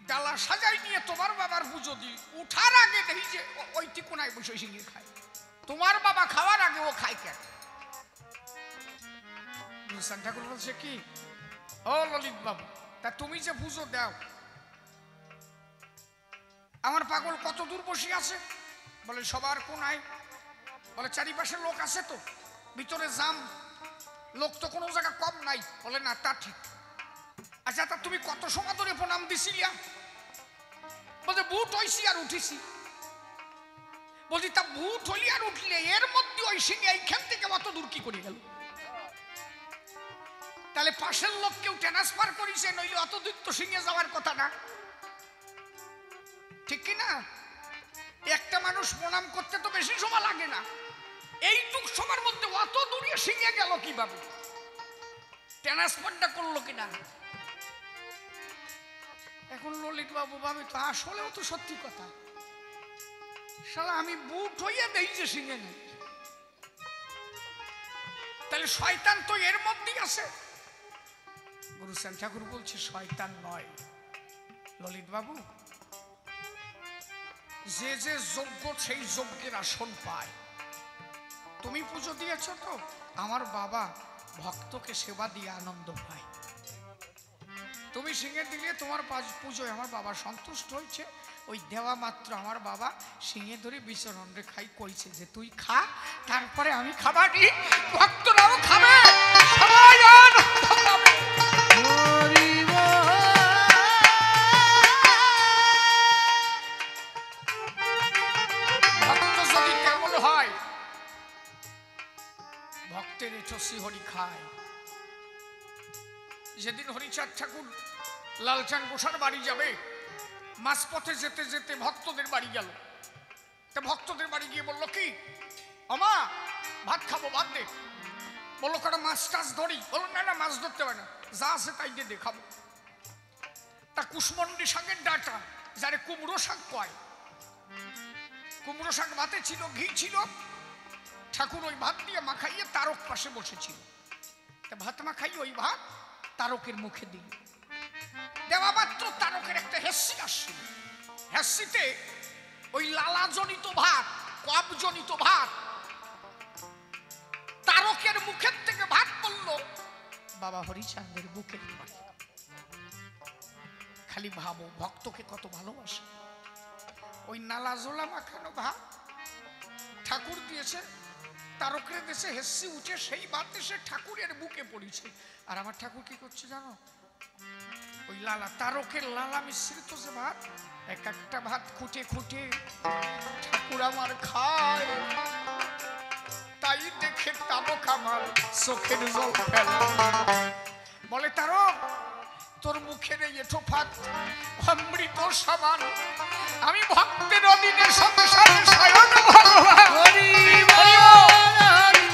[SPEAKER 1] ডালা সাজাই নিয়ে তোমার বাবার পুজো দিই, উঠার আগে দেখি যে ওইটি কোনায় বসে সিংহে খায়, তোমার বাবা খাওয়ার আগে ও খায় কেন? গুরুচাঁদ ঠাকুর বলছে কি ও ললিত বাবু, তা তুমি যে পুজো দাও আমার পাগল কত দূর বসে আছে? বলে সবার কোনায়। বলে চারিপাশে লোক আছে তো, ভিতরে জাম, লোক তো কোনো জায়গা কম নাই। বলে না তা ঠিক। আচ্ছা তা তুমি কত সময় ধরে প্রণাম দিছিলিয়া? বলছে বুট হইছি আর উঠিছি। বলছি তা বুট হলি আর উঠলে এর মধ্যে ওই সিংহে এইখান থেকে অত দূর কি করে গেল? তাহলে পাশের লোক কেউ ট্রান্সফার করেছে, নইলে অত দূর তো সিংহে যাওয়ার কথা না, ঠিক কিনা? একটা মানুষ প্রণাম করতে তো বেশি সময় লাগে না, এইটুক সময়ের মধ্যে অত দূরে সিংহে গেল কিভাবে? ট্রান্সফারটা করলো কিনা? এখন ললিত বাবু ভাবে তো আসলেও তো সত্যি কথা, শালা আমি বুট হইয়া দেই যে সিংহে নেই, তাহলে শয়তান তো এর মধ্যেই আছে। গুরুচাঁদ ঠাকুর বলছে শয়তান নয় ললিত বাবু, যে যে যোগ্য সেই যজ্ঞের আসন পায়। তুমি পুজো দিয়েছ তো, আমার বাবা ভক্তকে সেবা দিয়ে আনন্দ পায়। তুমি সিংহে দিলে তোমার পুজোয় আমার বাবা সন্তুষ্ট হয়েছে, ওই দেওয়া মাত্র আমার বাবা সিংহে ধরে বিচরণ রে খাই কইছে যে তুই খা, তারপরে আমি খাবারই, ভক্তরাও খাবে, সবাই আনন্দ পাবে। ভক্ত যদি কেমন হয়, ভক্তের এঠসি হরি খায়। যেদিন হরিচাঁদ ঠাকুর লালচাঁদ গোসার বাড়ি যাবে, মাঝপথে যেতে যেতে ভক্তদের বাড়ি গেল। তা ভক্তদের বাড়ি গিয়ে বললো কি আমা ভাত খাবো, ভাত দে। বললো কটা মাছ টাছ ধরি? বললো না না মাছ ধরতে হয় না, যা আছে তাই দিয়ে দেখাবো। তা কুশমন্ডি শাকের ডাটা, যারে কুমড়ো শাক কয়, কুমড়ো শাক ভাতে ছিল, ঘি ছিল, ঠাকুর ওই ভাত দিয়ে মাখাইয়ে তারক পাশে বসেছিল। তা ভাত মাখাই ওই ভাত তারকের মুখে দিল। দেওয়া মাত্র তারকের একটা হেসি আসছিল। হেসিতে ওই লালাজনিত ভাত, কবজনিত ভাত, তারকের মুখের থেকে ভাত পড়ল বাবা হরিচাঁদের বুকের পাশে। খালি ভাবো ভক্তকে কত ভালোবাসে। ওই নালাজোলা মাখানো ভাত ঠাকুর দিয়েছে, তারকের দেশে হেসি উঠে সেই ভাত এসে ঠাকুরের বুকে পড়েছে। আর আমার ঠাকুর কি করছে জানো? ওই লালা, তারকের লালা মিশ্রিত যে ভাত, এক একটা ভাত খুঁটে খুঁটে ঠাকুর আমার খায়। তাই দেখে তারক আমার চোখের জল ফেলে, বলে তারক তোর মুখের এই এঁঠো ভাত অমৃত সমান। আমি ভক্তের অধীনে সংসারে সায়ন ভগবান।
[SPEAKER 2] হরি বল, হরি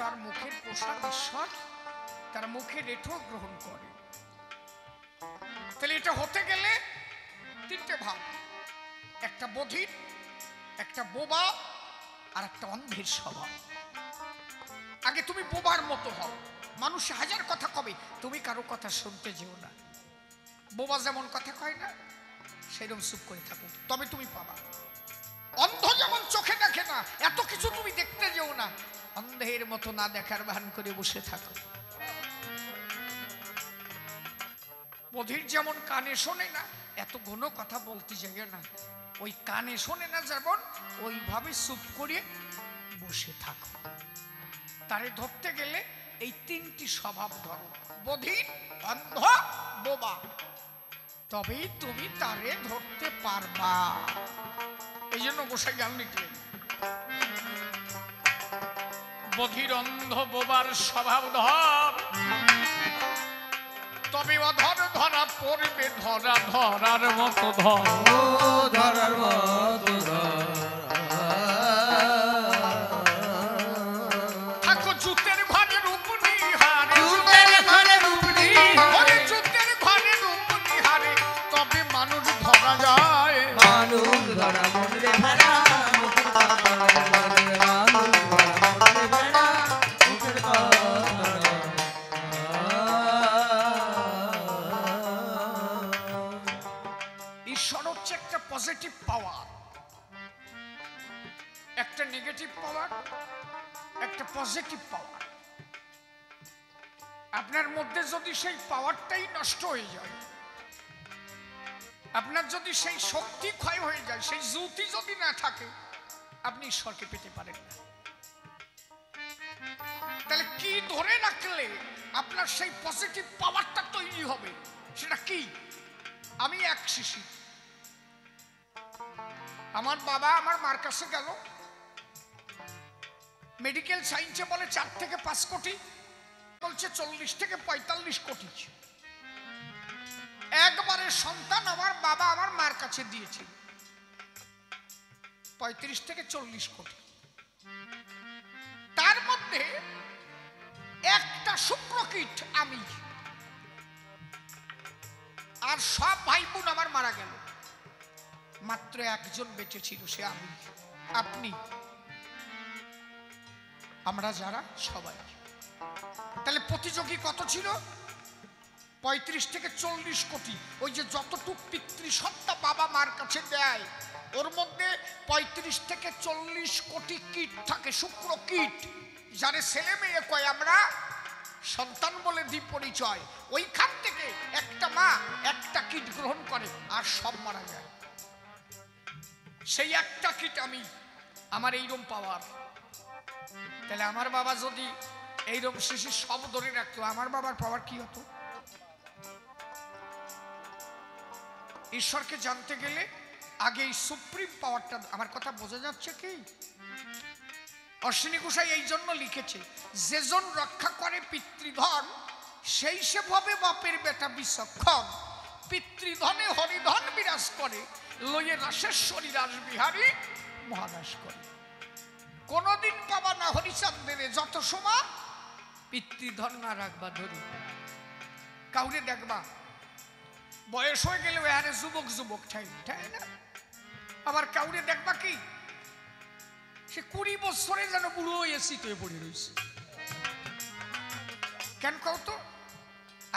[SPEAKER 1] তার মুখের প্রসাদ ঈশ্বর তার মুখের এঁঠো গ্রহণ করে। তাহলে এটা হতে গেলে তিনটে ভাব, একটা বধির, একটা বোবা, আর একটা অন্ধের স্বভাব। আগে তুমি বোবার মতো হও, মানুষ হাজার কথা কবে, তুমি কারো কথা শুনতে যেও না। বোবা যেমন কথা কয় না সেরকম চুপ করে থাকো, তবে তুমি পাবা। অন্ধ যেমন চোখে দেখে না, এত কিছু তুমি দেখতে যেও না, অন্ধের মতো না দেখার ভান করে বসে থাকো। বধির যেমন কানে শোনে না, এত ঘন কথা বলতে যাইও না, ওই কানে শোনে না যেমন ওইভাবে চুপ করে বসে থাকো। তারে ধরতে গেলে এই তিনটি স্বভাব ধরো, বধির, অন্ধ, বোবা, তবেই তুমি তারে ধরতে পারবা। এই জন্য গোসাই গান লিখলেন, বধির অন্ধ বোবার স্বভাব ধর, তবে অধর ধরা পড়বে, ধরা ধরার মতো ধর,
[SPEAKER 2] ধরার মতো
[SPEAKER 1] থাকো জুতের ঘরে রূপ নিহারে,
[SPEAKER 2] জুতের ঘরে রূপ নিহারে,
[SPEAKER 1] জুতের ঘরে রূপ নিহারে, তবে মানুষ ধরা যায়।
[SPEAKER 2] মানুষ ধরা মনে ভরা,
[SPEAKER 1] পজিটিভ পাওয়ার, একটা নেগেটিভ পাওয়ার, একটা পজিটিভ পাওয়ার। আপনার মধ্যে যদি সেই পাওয়ারটাই নষ্ট হয়ে যায়, আপনার যদি সেই শক্তি ক্ষয় হয়ে যায়, সেই জ্যোতি যদি না থাকে, আপনি ঈশ্বরকে পেতে পারেন না। তাহলে কি ধরে রাখলে আপনার সেই পজিটিভ পাওয়ারটা তৈরি হবে, সেটা কি? আমি এক শিশির, আমার বাবা আমার মার কাছে গেল, মেডিকেল সায়েন্সে বলে 4 থেকে 5 কোটি, বলছে 40 থেকে 45 কোটি। একবারে সন্তান আমার বাবা আমার মার কাছে দিয়েছে 35 থেকে 40 কোটি। তার মধ্যে একটা শুক্রকীট আমি, আর সব ভাই বোন আমার মারা গেল, মাত্র একজন বেঁচে ছিল, সে আমি, আপনি, আমরা যারা সবাই। তাহলে প্রতিযোগী কত ছিল? 35 থেকে 40 কোটি। ওই যে যতটুক পিতৃসত্তা বাবা মার কাছে দেয়, ওর মধ্যে 35 থেকে 40 কোটি কীট থাকে, শুক্র কীট, যারে ছেলে মেয়ে কয় আমরা সন্তান বলে দি পরিচয়। ওইখান থেকে একটা মা একটা কীট গ্রহণ করে, আর সব মারা যায়। সেই একটা কীট আমি, আমার এইরকম পাওয়ার। তাহলে আমার বাবা যদি এইরকম শিশির সব ধরে রাখতো, আমার বাবার পাওয়ার কি হতো? ঈশ্বরকে জানতে গেলে আগে এই সুপ্রিম পাওয়ারটা, আমার কথা বোঝা যাচ্ছে কি? অশ্বিনী গোসাই এই জন্য লিখেছে, যেজন রক্ষা করে পিতৃধন, সেই সে ভাবে বাপের বেটা বিচক্ষণ, পিতৃধনে হরিধন বিরাজ করে, লয়ে রাসেশ্বরী রাসবিহারী মহাদাস করে। কোনদিন পাবা না হরিচাঁদের যত সময় পিতৃধন না রাখবা ধরি। কাউরে দেখবা বয়স হয়ে গেলে আরে যুবক যুবক ঠাই ঠাই না, আবার কাউরে দেখবা কি সে 20 বছরে যেন বুড়ো হয়ে শীতে পড়ে রয়েছে। কেন কও তো?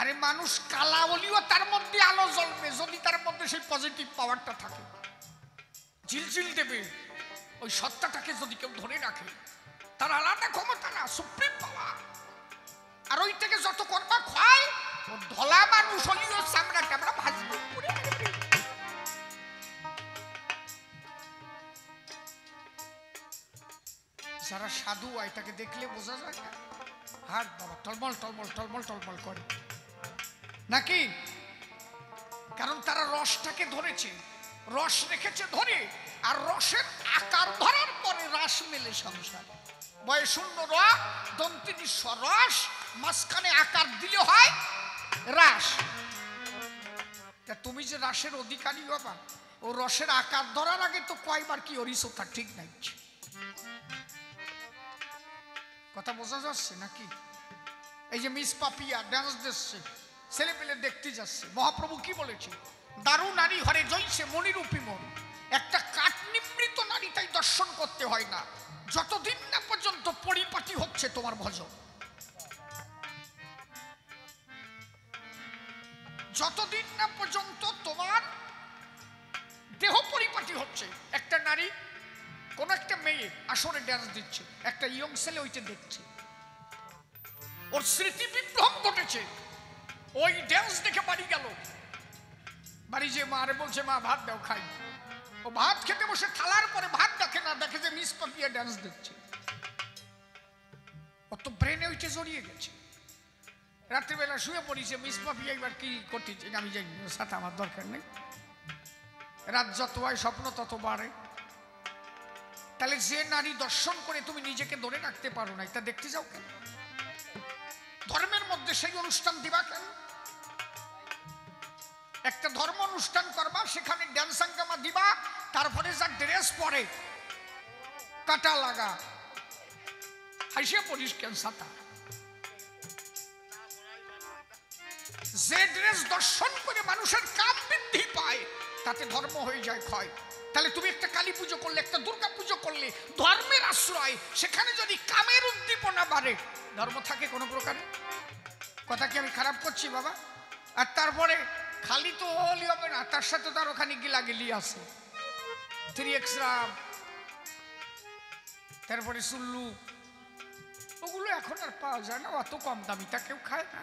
[SPEAKER 1] আরে মানুষ কালা বলিও তার মধ্যে আলো জ্বলবে যদি তার মধ্যে সেই পজিটিভ পাওয়ারটা থাকে, ঝিলঝিল দেবে। ওই সত্তাটাকে যদি কেউ ধরে রাখে তার আলাদা ক্ষমতা না, সুপ্রিম পাওয়ার। আর ওই থেকে যত করবা খায় ও ধলা মানুষ হলিও চামড়া টামড়া ভাজবে। যারা সাধু হয় তাকে দেখলে বোঝা যায় না, হাত বাবা টলমল টলমল টলমল টলমল করে নাকি? কারণ তারা রসটাকে ধরেছে, রস রেখেছে ধরে, আর রসের আকার ধরার পরে রাস মেলে সংসার। বয়শূন্য র দন্তিনী রস, মাঝখানে আকার দিলে হয় রাস। তা তুমি যে রাসের অধিকারী বাবা, ও রসের আকার ধরার আগে তো কয়বার কি অরিস তার ঠিক নাই। কথা বোঝা যাচ্ছে নাকি? এই যে মিস পাপিয়া ডান্স দিচ্ছে, ছেলে পেলে দেখতে যাচ্ছে। মহাপ্রভু কি বলেছে? দারু নারী হরে জইছে মনিরূপী মন। একটা কাঠ নিমৃত নারী তাই দর্শন করতে হয় না যতদিন না পর্যন্ত পরিপাটি হচ্ছে তোমার ভজন। যতদিন না পর্যন্ত তোমার দেহ পরিপাটি হচ্ছে। একটা নারী কোন একটা মেয়ে আসরে ডান্স দিচ্ছে, একটা ইয়ং ছেলে ওইটা দেখছে, ওর স্মৃতি বিভ্রম ঘটেছে। ওই ডান্স দেখে বাড়ি গেল, বাড়ি যে মারে বলছে মা ভাত দাও খাই। ও ভাত খেতে বসে থালার পরে ভাত দেখে না, দেখে যে মিস পাপিয়া ডান্স দেখছে। ও তো ব্রেনে ওইটা জড়িয়ে গেছে। রাত্রিবেলা শুয়ে পড়িছে, মিস পাপিয়া এবার কি করতেছে আমি জানি না, সাথে আমার দরকার নেই। রাত যত হয় স্বপ্ন তত বাড়ে। তাহলে যে নারী দর্শন করে তুমি নিজেকে ধরে রাখতে পারো না, তা দেখতে যাও কেন? ধর্মের মধ্যে সেই অনুষ্ঠান দিবা কেন? একটা ধর্ম অনুষ্ঠান করবা, সেখানে ড্যান্স হাঙ্গামা দিবা, তারপরে যা ড্রেস পরে কাটা লাগা হাসিয়ে পড়িস কেন সাতা? যে ড্রেস দর্শন করে মানুষের কাম বৃদ্ধি পায় তাতে ধর্ম হয়ে যায় ক্ষয়। তাহলে তুমি একটা কালী পুজো করলে, একটা দুর্গা পুজো করলে, ধর্মের আশ্রয়, সেখানে যদি কামের উদ্দীপনা বাড়ে, ধর্ম থাকে কোনো প্রকারে? কথা কি আমি খারাপ করছি বাবা? আর তারপরে খালি তো হলি হবে না, তার সাথে তার ওখানে গিলাগিলি আছে। 3x রাম, তারপরে সুল্লু, ওগুলো এখন আর পাওয়া যায় না, অত কম দামি তা কেউ খায় না।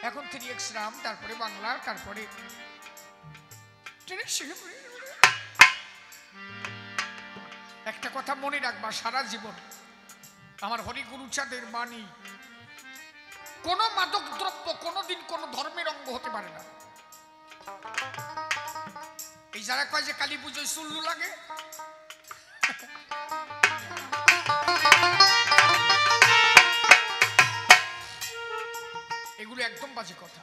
[SPEAKER 1] এখন 3x রাম, তারপরে বাংলা, তারপরে একটা কথা মনে রাখবা সারা জীবন, আমার হরি গুরুচাঁদের বাণী, কোন মাদক দ্রব্য কোনদিন কোন ধর্মের অঙ্গ হতে পারে না। এই যারা কয় যে কালী পুজোয় সুল্লু লাগে, এগুলো একদম বাজে কথা।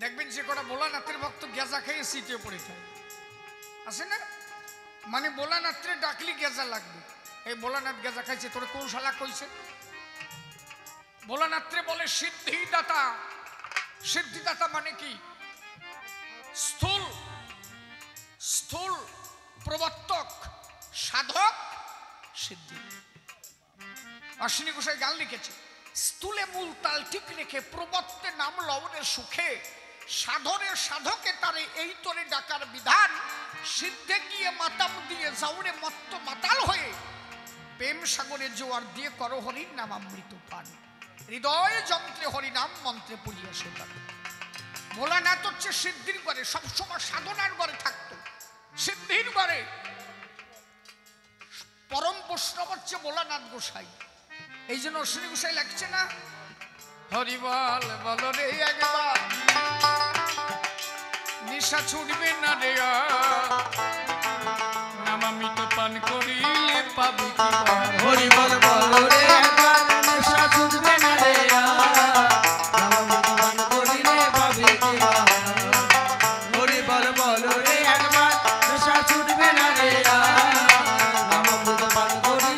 [SPEAKER 1] দেখবেন যে কটা ভোলানাথের ভক্ত গেজা খেয়ে সিটে পড়ে থাকে, আছে না? মানে ভোলানাথরে ডাকলি গেজা লাগবে। এই ভোলানাথ গেজা খাইছে, তোর কোন শালা কইছে? ভোলানাথরে বলে সিদ্ধিদাতা। সিদ্ধিদাতা মানে কি? স্থূল স্থূল প্রবর্তক, সাধক, সিদ্ধি। অশ্বিনী গোসাই গান লিখেছে, স্থূলে মূল তাল ঠিক রেখে প্রবর্তে নাম লবণের সুখে, সাধনের সাধকে তারে এই তোরে ডাকার বিধান, সিদ্ধে গিয়ে মাতাম দিয়ে যাওরে মত্ত মাতাল হয়ে, প্রেম সাগরে জোয়ার দিয়ে করো হরির নাম অমৃত পান, হৃদয় যন্ত্রে হরিনাম মন্ত্রে পুলিয়া সেতান। ভোলানাথ হচ্ছে সিদ্ধির ঘরে, সবসময় সাধনার ঘরে থাকতো, সিদ্ধির ঘরে। পরম বৈষ্ণব হচ্ছে ভোলানাথ গোসাই। এই জন্য অশ্বিনী গোসাই লাগছে না, হরি বল বল রে একবার, নিশা ছুটবে না রে, নাম অমৃত পান করিলে পাবি কি?
[SPEAKER 2] হরি বল বল রে একবার, নেশা ছুটবে না রে, নাম অমৃত পান করিলে পাবি কি? হরি বল বল রে একবার, নেশা ছুটবে না রে, নাম অমৃত পান করিলে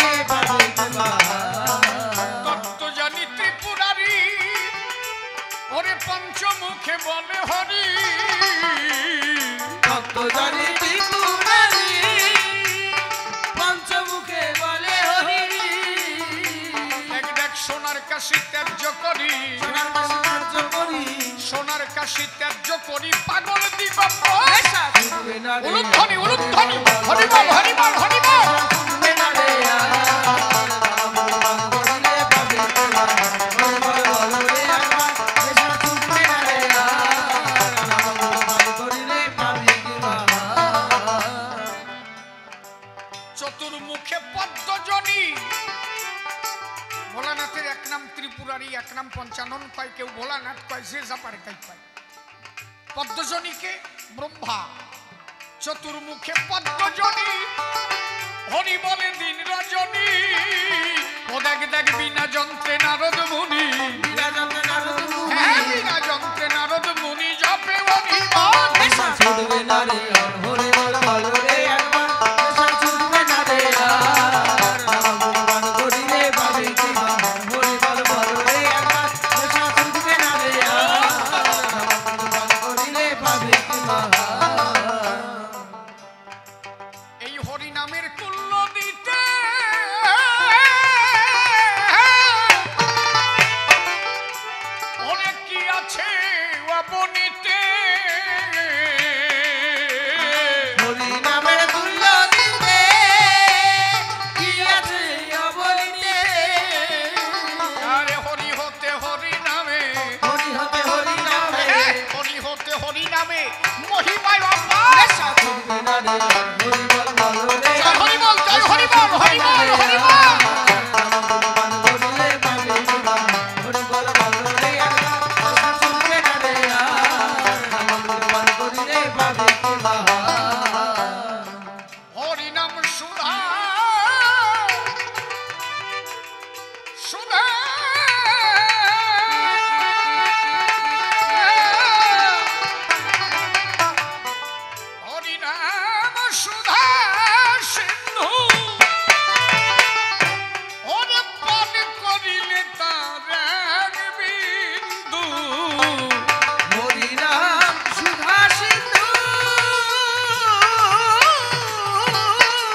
[SPEAKER 1] করি পাগল দিগম্ব
[SPEAKER 2] নেশা ছুটবে না রে
[SPEAKER 1] উলুধ্বনি উলুধ্বনি হরিবল হরিবল হরিবল
[SPEAKER 2] ছুটবে না রে নাম গুণগান করিলে পাবে কি হরি বল বল রে একবার নেশা ছুটবে না রে নাম গুণগান করিলে পাবে কি
[SPEAKER 1] চতুর্মুখে পদ্মজনী ভোলানাথের এক নাম ত্রিপুরারি এক নাম পঞ্চানন কয় কেউ ভোলানাথ কয় যে যা পারে তাই কয় পদ্মজনীকে ব্রহ্মা চতুর্মুখে পদ্মজনী হরি বলে দিন রজনী ও দেখ দেখ বিনা যন্ত্রে নারদ মুনি
[SPEAKER 2] বিনা যন্ত্রে নারদ মুনি
[SPEAKER 1] হ্যাঁ বিনা যন্ত্রে নারদ মুনি জপে অভিমান
[SPEAKER 2] নেশা ছুটবে না রে হরি বল বল রে একবার নেশা ছুটবে না রে নাম গুণগান করিলে পাবে কি হরি বল বল রে একবার নেশা ছুটবে না রে নাম গুণগান করিলে পাবে কি
[SPEAKER 1] এই হরি নামের তুল্য দিতে অনেক কি আছে অবনীতে
[SPEAKER 2] হরি নামের তুল্য দিতে কি আছে অবনীতে
[SPEAKER 1] আরে হরি হতে হরি নামে
[SPEAKER 2] হরি হতে হরি নামে
[SPEAKER 1] হরি হতে হরি নামে মহিমায় অপার
[SPEAKER 2] নেশা ছুটবে না রে হরি বল বল রে
[SPEAKER 1] জয় হরি বল জয় হরি বল হরি বল হরি বল
[SPEAKER 2] নাম গুণগান করিলে পাবে কি হরি বল বল রে একবার নেশা ছুটবে না রে নাম গুণগান করিলে পাবে কি
[SPEAKER 1] হরি নাম সুধা সুধা হরি নাম সুধা সিন্ধু ওরে পান করিলে তার এক বিন্দু
[SPEAKER 2] হরি নাম সুধা সিন্ধু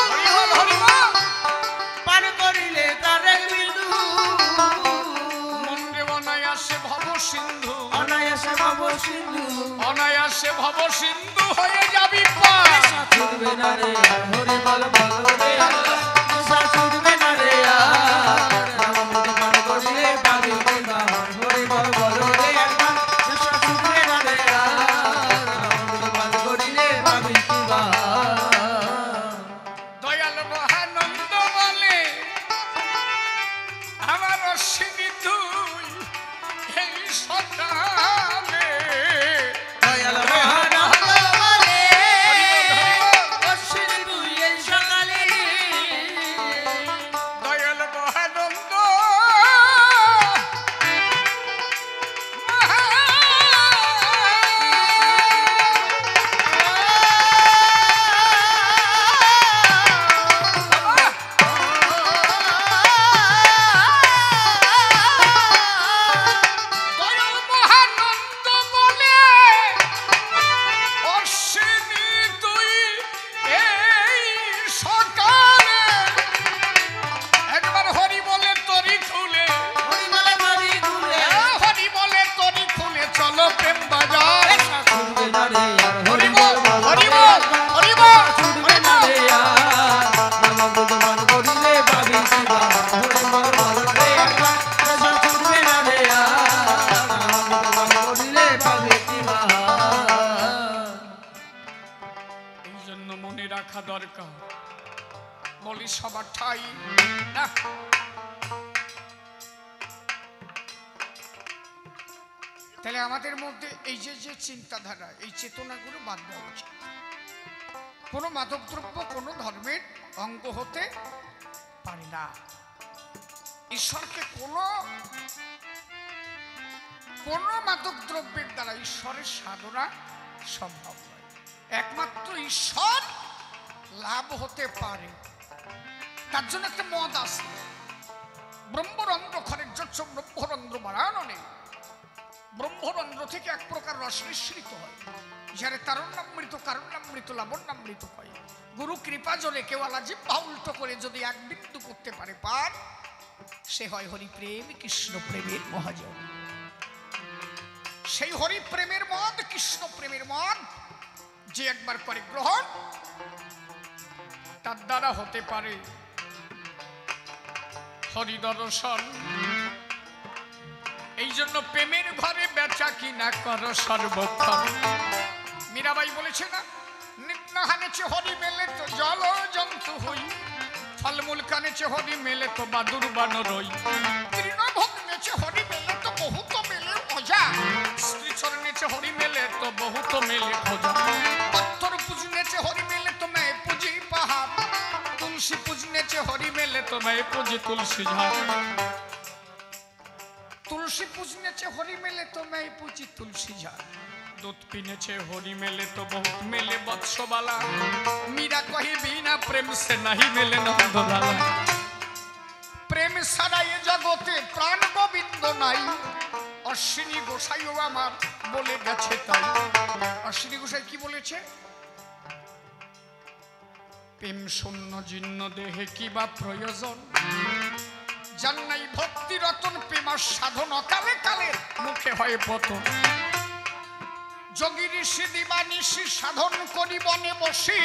[SPEAKER 1] হরি বল হরি বল
[SPEAKER 2] পান করিলে তার এক বিন্দু
[SPEAKER 1] মন্ডে অনায়াসে ভব সিন্ধু
[SPEAKER 2] অনায়াসে ভব সিন্ধু
[SPEAKER 1] অনায়াসে ভব সিন্ধু হয়ে যাবি পার
[SPEAKER 2] নেশা ছুটবে না রে হরি বল বল রে নেশা ছুটবে না রে নাম গুণগান করিলে পাবে কি হরি বল বল রে একবার নেশা ছুটবে না রে নাম গুণগান করিলে পাবে কি
[SPEAKER 1] দয়াল মহানন্দ বলে আমার অশ্বিনী তুই এই সকালে
[SPEAKER 2] দয়াল মহানন্দ বলে
[SPEAKER 1] হরি বল, হরি বল।
[SPEAKER 2] অশ্বিনী তুই এই সকালে
[SPEAKER 1] দয়াল মহানন্দ দয়াল মহানন্দ বলে অশ্বিনী তুই এই সকালে একবার হরি বলে তরি খুলে
[SPEAKER 2] হরি বলে বাড়ি ঘুরে
[SPEAKER 1] হরি বলে তরি খুলে চলো প্রেম বাজার
[SPEAKER 2] নেশা ছুটবে না রে
[SPEAKER 1] হরি বল হরি বল হরি বল
[SPEAKER 2] ছুটবে না রে নাম গুণগান করিলে পাবে কি হরি বল বল রে একবার নেশা ছুটবে না রে নাম গুণগান করিলে পাবে কি
[SPEAKER 1] এই জন্য মনে রাখা দরকার বলি সবার ঠাই না তাহলে আমাদের মধ্যে এই যে যে চিন্তাধারা এই চেতনাগুলো বাদ দেওয়া উচিত কোনো মাদকদ্রব্য কোনো ধর্মের অঙ্গ হতে পারে না ঈশ্বরকে কোনো মাদকদ্রব্যের দ্বারা ঈশ্বরের সাধনা সম্ভব নয় একমাত্র ঈশ্বর লাভ হতে পারে তার জন্য একটা মত আছে ব্রহ্মরন্ধ্র খরের যচ্ছ ব্রহ্মরন্ধ্র বাড়ানো ব্রহ্মরন্ধ্র থেকে এক প্রকার রস নিঃসৃত হয় যারে তারুণ্যামৃত কারুণ্যামৃত লাবণ্যামৃত হয় গুরু কৃপা জলে কেউ আলাজিহ্বা উল্টো করে যদি এক বিন্দু করতে পারে পার সে হয় হরি প্রেম কৃষ্ণ প্রেমের মহাজন সেই হরি প্রেমের মদ, কৃষ্ণ প্রেমের মদ যে একবার করে গ্রহণ, তার দ্বারা হতে পারে হরি দর্শন। এই জন্য প্রেমের ঘরে বেচা কিনা করো সর্বক্ষণ। মীরাবাই বলেছে না, নিত্য হানেছে হরি মেলে তো জল জন্তু হই, ফলমূল কানেছে হরি মেলে তো বাদুর বানরই, তৃণভোগ নেছে হরি মেলে তো বহুত মেলে অজা, স্ত্রী চরণেছে হরি মেলে তো বহুত মেলে খোঁজা, পত্থর পূজনেছে হরি মেলে তো मैं पूजी पहाड़, तुलसी पूजनेছে হরি মেলে তো मैं पूजी तुलसी झाड़, तुलसी पूजनेছে হরি মেলে তো मैं पूजी तुलसी झाड़, दूध पीनेছে হরি মেলে तो बहुत मेले बत्सवाला, मीरा कही बिना प्रेम से नहीं मेले नंदलाला, प्रेम ছাড়া এ জগতে প্রাণ গোবিন্দ নাই, অশ্বিনী গোসাইও আমার বলে গেছে তাই। অশ্বিনী গোসাই কি বলেছে? প্রেম শূন্য জীর্ণ দেহে কি বা প্রয়োজন, যার নাই ভক্তি রতন প্রেমার সাধন অকালে কালে মুখে হয় পতন, যোগী ঋষি দিবানিশি সাধন করি বনে বসি,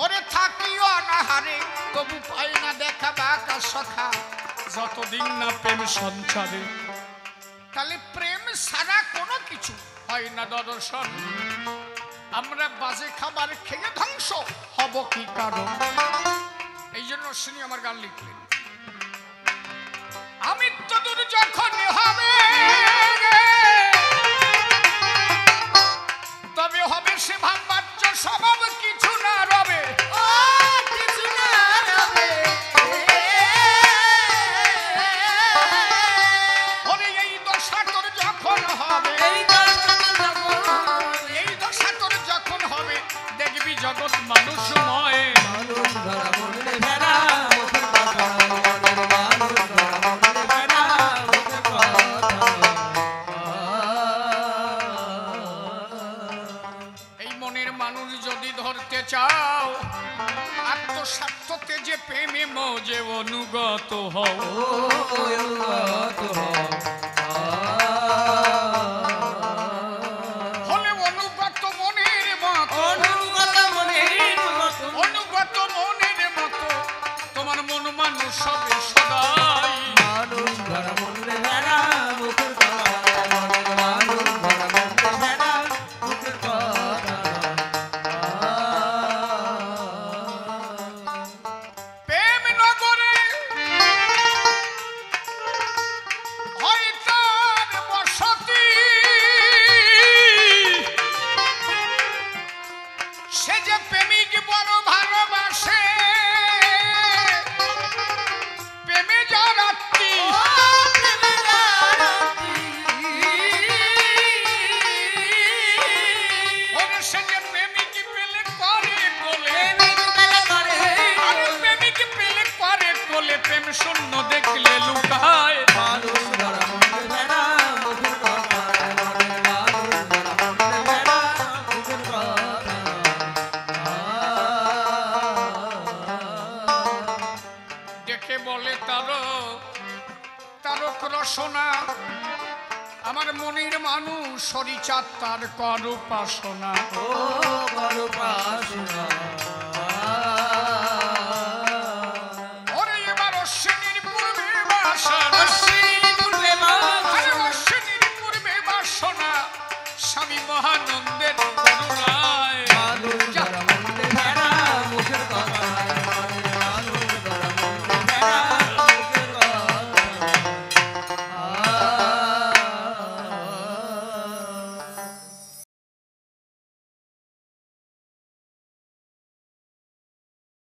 [SPEAKER 1] ওরে থাকিও অনাহারে তবু পাই না দেখা বাঁকা সখা, যতদিন না প্রেম সঞ্চারে। তাহলে প্রেম ছাড়া কোনো কিছু হয় না দর্শন। আমরা বাজে খাবার খেয়ে ধ্বংস হব কি কারণ? এই জন্য অশ্বিনী আমার গান লিখলেন, আমৃত্যু দূর যখন হবে তবে হবে সে ভাববাচ্য স্বভাব কিছু না রবে,
[SPEAKER 2] কিছু না রবে।
[SPEAKER 1] ওরে এই দশা তোর যখন হবে,
[SPEAKER 2] এই
[SPEAKER 1] দশা তোর যখন হবে দেখবি জগৎ মানুষময়।
[SPEAKER 2] মানুষ ধরা মনে ভেড়া মুখের কথা, মানুষ ধরা মনে ভেড়া মুখের কথা।
[SPEAKER 1] এই মনের মানুষ যদি ধরতে চাও, আত্মস্বার্থতে যে প্রেমে মজে অনুগত হও। হলে অনুগত মনের মতো, অনুগত মনের মতো তোমার মন মানুষ হবে সদাই।
[SPEAKER 2] মানুষ ধরা মনে ভেড়া মুখের কথা, মানুষ ধরা মনে ভেড়া মুখের কথা।
[SPEAKER 1] প্রেম নগরে হয় তার বসতি, সে যে প্রেমিক বড় ভালোবাসে, প্রেমে যার আত্মী, ওরে সে যে প্রেমিক পেলে করে বলে, আরে প্রেমিক পেলে করে বলে, প্রেম শূন্য দেখলে লুকায়।
[SPEAKER 2] মানুষ ধরা মনে ভেড়া মুখের কথা, মানুষ ধরা মনে ভেড়া মুখের কথা।
[SPEAKER 1] দেখে বলে তারক রসনা, আমার মনের মানুষ সরিচার তার কর উপাসনা।
[SPEAKER 2] ও বড় পাশনা,